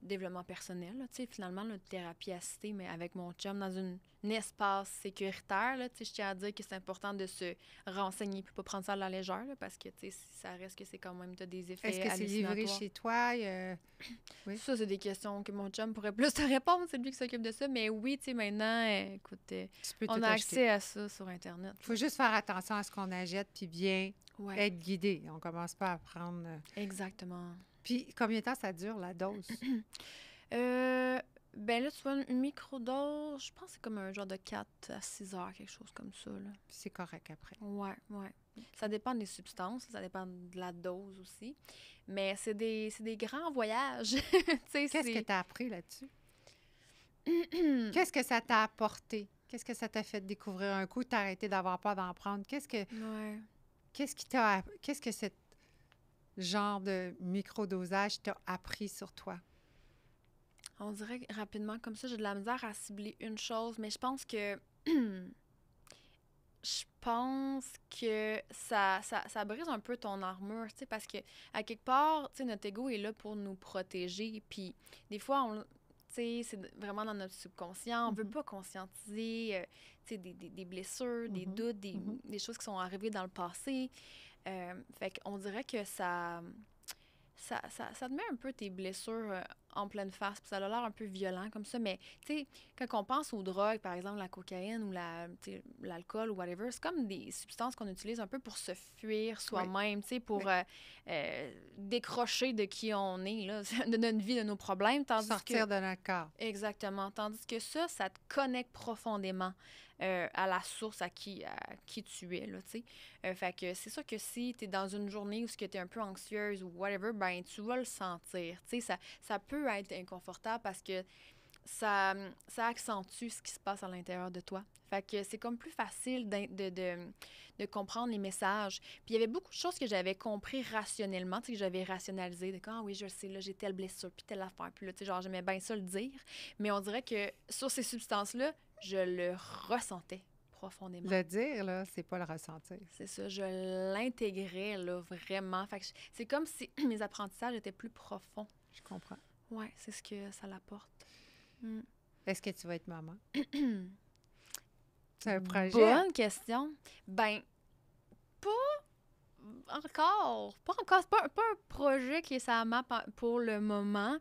développement personnel, là, tu sais, finalement, de thérapie assistée, mais avec mon chum dans un espace sécuritaire, là, tu sais, je tiens à dire que c'est important de se renseigner puis pas prendre ça à la légère, là, parce que, tu sais, ça reste que c'est quand même, t'as des effets Est-ce que c'est livré chez toi? Oui. Ça, c'est des questions que mon chum pourrait plus te répondre, c'est lui qui s'occupe de ça, mais oui, tu sais, maintenant, écoute, on a accès à ça sur Internet. Il faut juste faire attention à ce qu'on achète puis bien être guidé. On commence pas à prendre... Exactement. Puis, combien de temps ça dure, la dose? Ben là, tu vois, une microdose, je pense que c'est comme un genre de 4 à 6 heures, quelque chose comme ça, là. Puis c'est correct après. Ouais. Ça dépend des substances, ça dépend de la dose aussi. Mais c'est des grands voyages. Qu'est-ce que tu as appris là-dessus? Qu'est-ce que ça t'a apporté? Qu'est-ce que ça t'a fait découvrir un coup? T'as arrêté d'avoir peur d'en prendre? Qu'est-ce que ce genre de microdosage t'a appris sur toi? On dirait que rapidement, comme ça, j'ai de la misère à cibler une chose, mais je pense que ça brise un peu ton armure, tu sais, parce que à quelque part, tu sais, notre ego est là pour nous protéger, puis des fois, tu sais, c'est vraiment dans notre subconscient, on veut pas conscientiser, tu sais, des blessures, des doutes, des choses qui sont arrivées dans le passé. Fait qu'on dirait que ça te met un peu tes blessures en pleine face, puis ça a l'air un peu violent comme ça, mais tu sais, quand on pense aux drogues, par exemple la cocaïne ou l'alcool ou whatever, c'est comme des substances qu'on utilise un peu pour se fuir soi-même, tu sais, pour décrocher de qui on est, là, de notre vie, de nos problèmes. Sortir de notre corps. Exactement. Tandis que ça te connecte profondément à la source, à qui tu es, là, tu sais. Fait que c'est sûr que si tu es dans une journée où tu es un peu anxieuse ou whatever, ben tu vas le sentir. Tu sais, ça peut être inconfortable parce que ça accentue ce qui se passe à l'intérieur de toi. Fait que c'est comme plus facile de comprendre les messages. Puis il y avait beaucoup de choses que j'avais compris rationnellement, tu sais, que j'avais rationalisé, de ah oui, je le sais, là, j'ai telle blessure, puis telle affaire, puis là, tu sais, genre, j'aimais bien ça le dire. Mais on dirait que sur ces substances-là, je le ressentais profondément. Le dire, là, c'est pas le ressentir. C'est ça, je l'intégrais, là, vraiment. Fait que c'est comme si mes apprentissages étaient plus profonds. Je comprends. Oui, c'est ce que ça l'apporte. Est-ce que tu vas être maman? C'est un projet? Bonne question. Ben, pas encore. C'est pas un projet qui est sur la map pour le moment.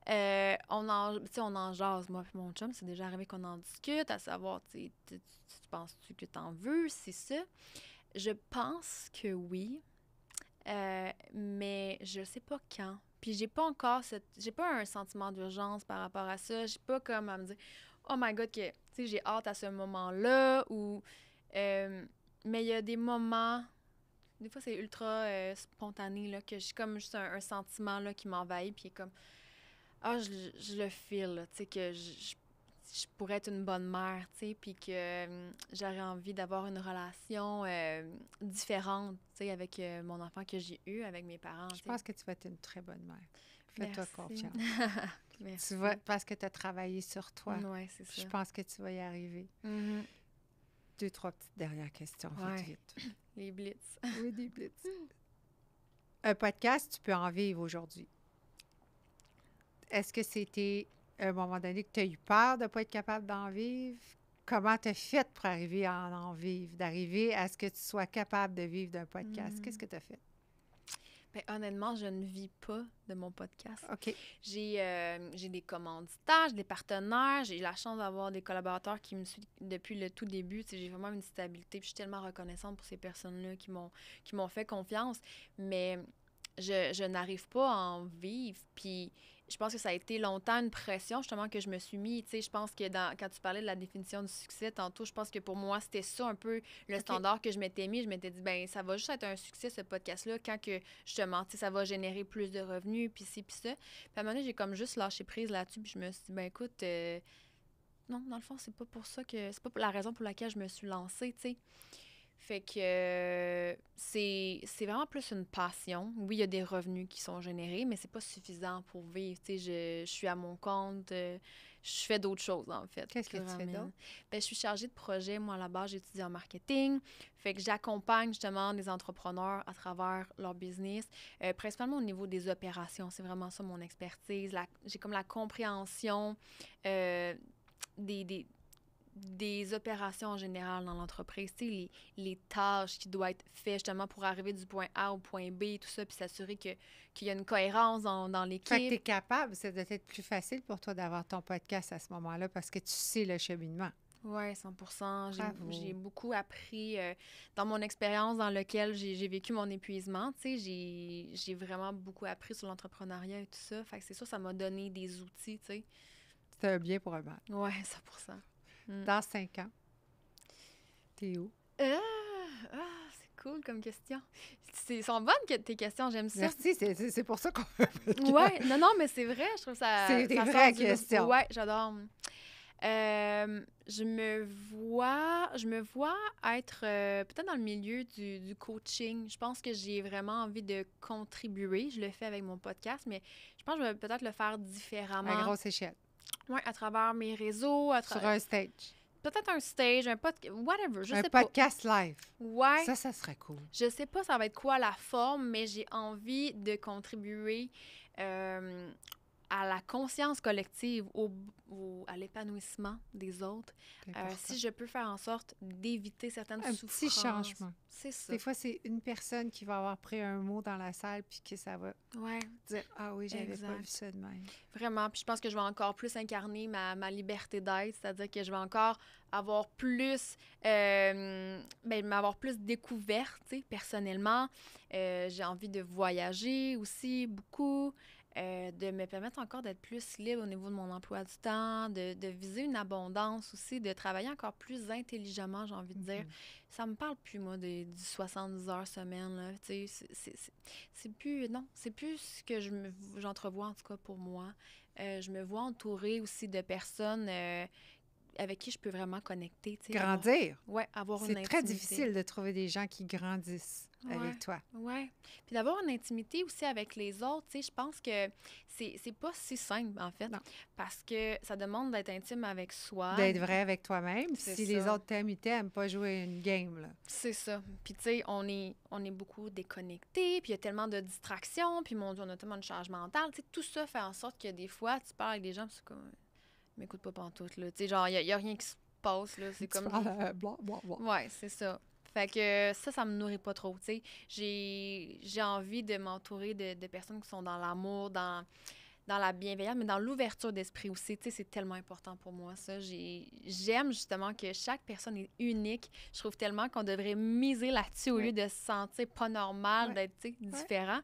On en jase, moi et mon chum. C'est déjà arrivé qu'on en discute, à savoir, tu penses-tu que t'en veux, c'est ça? Je pense que oui, mais je sais pas quand. Puis j'ai pas encore j'ai pas un sentiment d'urgence par rapport à ça. J'ai pas comme à me dire oh my God, que j'ai hâte à ce moment-là. Ou mais il y a des moments, des fois c'est ultra spontané, là, que j'ai comme juste un sentiment là, qui m'envahit, puis comme je le feel, là, tu sais, que je pourrais être une bonne mère, tu sais, puis que j'aurais envie d'avoir une relation différente, tu sais, avec mon enfant que j'ai eu, avec mes parents. Je pense que tu vas être une très bonne mère. Fais-toi confiance. Merci. Tu vas, parce que tu as travaillé sur toi. Oui, c'est ça. Je pense que tu vas y arriver. 2, 3 petites dernières questions, vite. Les blitz. Oui, des blitz. Un podcast, tu peux en vivre aujourd'hui. Est-ce que c'était à un moment donné que tu as eu peur de ne pas être capable d'en vivre? Comment tu as fait pour arriver à en vivre, d'arriver à ce que tu sois capable de vivre d'un podcast? Qu'est-ce que tu as fait? Bien, honnêtement, je ne vis pas de mon podcast. OK. J'ai des commanditaires, j'ai des partenaires, j'ai la chance d'avoir des collaborateurs qui me suivent depuis le tout début. J'ai vraiment une stabilité, puis je suis tellement reconnaissante pour ces personnes-là qui m'ont fait confiance. Mais je n'arrive pas à en vivre, puis je pense que ça a été longtemps une pression, justement, que je me suis mis. Tu sais, je pense que quand tu parlais de la définition du succès tantôt, je pense que pour moi, c'était ça un peu le standard que je m'étais mis. Je m'étais dit, ben ça va juste être un succès, ce podcast-là, quand que, justement, tu sais, ça va générer plus de revenus, puis ci, puis ça. Puis à un moment donné, j'ai comme juste lâché prise là-dessus, puis je me suis dit, ben écoute, non, dans le fond, c'est pas pour ça que... C'est pas la raison pour laquelle je me suis lancée, tu sais. Fait que c'est vraiment plus une passion. Oui, il y a des revenus qui sont générés, mais c'est pas suffisant pour vivre. Tu sais, je suis à mon compte, je fais d'autres choses, en fait. Qu'est-ce que tu fais d'autre? Ben, je suis chargée de projet. Moi, à la base, j'étudie en marketing. Fait que j'accompagne justement des entrepreneurs à travers leur business, principalement au niveau des opérations. C'est vraiment ça mon expertise. J'ai comme la compréhension des opérations en général dans l'entreprise, tu sais, les tâches qui doivent être faites justement pour arriver du point A au point B, tout ça, puis s'assurer qu'il y a une cohérence dans l'équipe. Fait que tu es capable, ça doit être plus facile pour toi d'avoir ton podcast à ce moment-là parce que tu sais le cheminement. Oui, 100%. J'ai beaucoup appris dans mon expérience dans laquelle j'ai vécu mon épuisement. Tu sais, j'ai vraiment beaucoup appris sur l'entrepreneuriat et tout ça. Fait que c'est sûr, ça m'a donné des outils, tu sais. C'est un bien pour un mal. Oui, 100%. Dans 5 ans, t'es où? C'est cool comme question. Sont bonnes tes questions, j'aime ça. Merci, c'est pour ça qu'on... Ouais, non, mais c'est vrai, je trouve ça... C'est des vraies questions. Ouais, j'adore. Je me vois être peut-être dans le milieu du coaching. Je pense que j'ai vraiment envie de contribuer. Je le fais avec mon podcast, mais je pense que je vais peut-être le faire différemment. À grosse échelle. Oui, à travers mes réseaux. Sur un stage. Peut-être un stage, un podcast, whatever, je sais pas. Un podcast live. Ouais. Ça serait cool. Je sais pas ça va être quoi la forme, mais j'ai envie de contribuer à la conscience collective, à l'épanouissement des autres, si je peux faire en sorte d'éviter certaines souffrances. Un petit changement. C'est ça. Des fois, c'est une personne qui va avoir pris un mot dans la salle puis que ça va dire « Ah oui, j'avais pas vu ça de même. » Vraiment. Puis je pense que je vais encore plus incarner ma liberté d'être, c'est-à-dire que je vais encore avoir plus, m'avoir plus découverte, tu sais, personnellement. J'ai envie de voyager aussi beaucoup. De me permettre encore d'être plus libre au niveau de mon emploi du temps, de viser une abondance aussi, de travailler encore plus intelligemment, j'ai envie de dire. Ça me parle plus, moi, du 70 heures semaine, là, tu sais, c'est plus, non, c'est plus ce que j'entrevois, en tout cas, pour moi. Je me vois entourée aussi de personnes avec qui je peux vraiment connecter. Grandir. Avoir une intimité. C'est très difficile de trouver des gens qui grandissent avec toi. Oui. Puis d'avoir une intimité aussi avec les autres, tu sais, je pense que c'est pas si simple, en fait. Non. Parce que ça demande d'être intime avec soi. D'être vrai avec toi-même. C'est Si ça. les autres t'aiment, ils t'aiment, pas jouer une game, là. C'est ça. Puis tu sais, on est beaucoup déconnectés, puis il y a tellement de distractions, puis mon Dieu, on a tellement de charge mentale. Tu sais, tout ça fait en sorte que des fois, tu parles avec des gens, puis c'est comme... m'écoute pas pantoute, là. Tu sais, genre, il y a rien qui se passe, là. C'est comme... bla, bla, bla. Ouais, c'est ça. Fait que ça me nourrit pas trop, tu sais. J'ai envie de m'entourer de personnes qui sont dans l'amour, dans la bienveillance, mais dans l'ouverture d'esprit aussi. Tu sais, c'est tellement important pour moi, ça. J'aime justement que chaque personne est unique. Je trouve tellement qu'on devrait miser là-dessus au lieu de se sentir pas normal, d'être, tu sais, différent.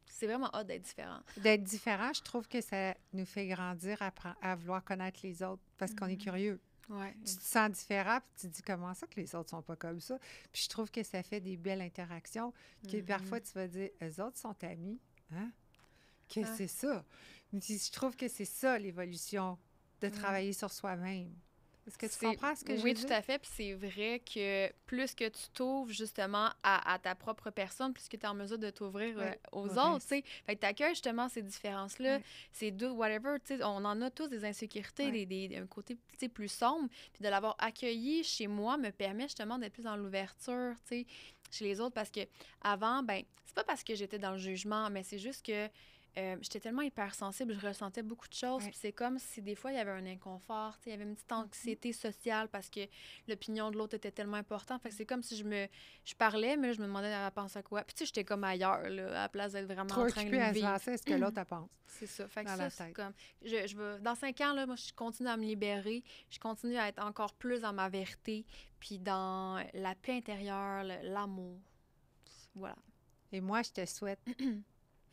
C'est vraiment hot d'être différent. D'être différent, je trouve que ça nous fait grandir à vouloir connaître les autres parce qu'on est curieux. Ouais. Tu te sens différent, puis tu te dis comment ça que les autres sont pas comme ça. Puis je trouve que ça fait des belles interactions. Que parfois, tu vas dire, eux autres sont amis. Hein? Qu'est-ce que c'est ça? Mais je trouve que c'est ça, l'évolution, de travailler sur soi-même. Est-ce que tu comprends ce que je veux dire? Oui, tout à fait. Puis c'est vrai que plus que tu t'ouvres justement à ta propre personne, plus que tu es en mesure de t'ouvrir aux autres, tu sais. Fait que tu accueilles justement ces différences-là, ces doutes, whatever, tu sais. On en a tous des insécurités, un côté, tu sais, plus sombre. Puis de l'avoir accueilli chez moi me permet justement d'être plus dans l'ouverture, tu sais, chez les autres. Parce que avant, c'est pas parce que j'étais dans le jugement, mais c'est juste que j'étais tellement hypersensible, je ressentais beaucoup de choses. Puis c'est comme si des fois, il y avait un inconfort, il y avait une petite anxiété sociale parce que l'opinion de l'autre était tellement importante. Fait que c'est comme si je parlais, mais là, je me demandais, elle pense à quoi. Puis tu sais, j'étais comme ailleurs, là, à la place d'être vraiment trop en train de vivre. à se lancer ce que l'autre pense. C'est ça. Fait que dans ça, c'est comme... Je veux, dans 5 ans, là, moi, je continue à me libérer. Je continue à être encore plus dans ma vérité, puis dans la paix intérieure, l'amour. Voilà. Et moi, je te souhaite...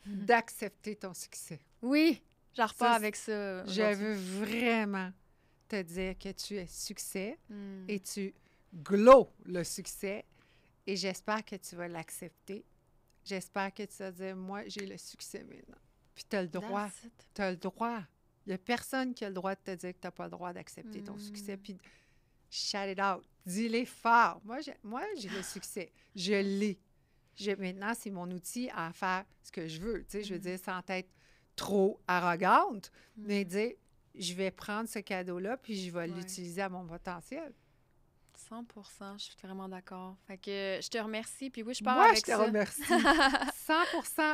d'accepter ton succès. Oui, j'en repars avec ça. Je veux vraiment te dire que tu es succès et tu glows le succès et j'espère que tu vas l'accepter. J'espère que tu vas dire, moi, j'ai le succès maintenant. Puis tu as le droit. Tu as le droit. Il n'y a personne qui a le droit de te dire que tu n'as pas le droit d'accepter ton succès. Puis shout it out. Dis-les fort. Moi, j'ai le succès. Je l'ai. Maintenant, c'est mon outil à faire ce que je veux. Tu sais, je veux dire, sans être trop arrogante, mais dire, je vais prendre ce cadeau-là puis je vais l'utiliser à mon potentiel. 100%, je suis vraiment d'accord. Fait que je te remercie, puis oui, je pars avec ça. Moi, je te remercie.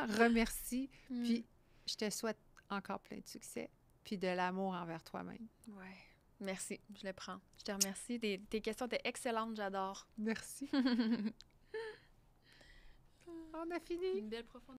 100% remercie, puis je te souhaite encore plein de succès, puis de l'amour envers toi-même. Oui, merci, je le prends. Je te remercie. Tes questions étaient excellentes, j'adore. Merci. On a fini. Une belle profondeur.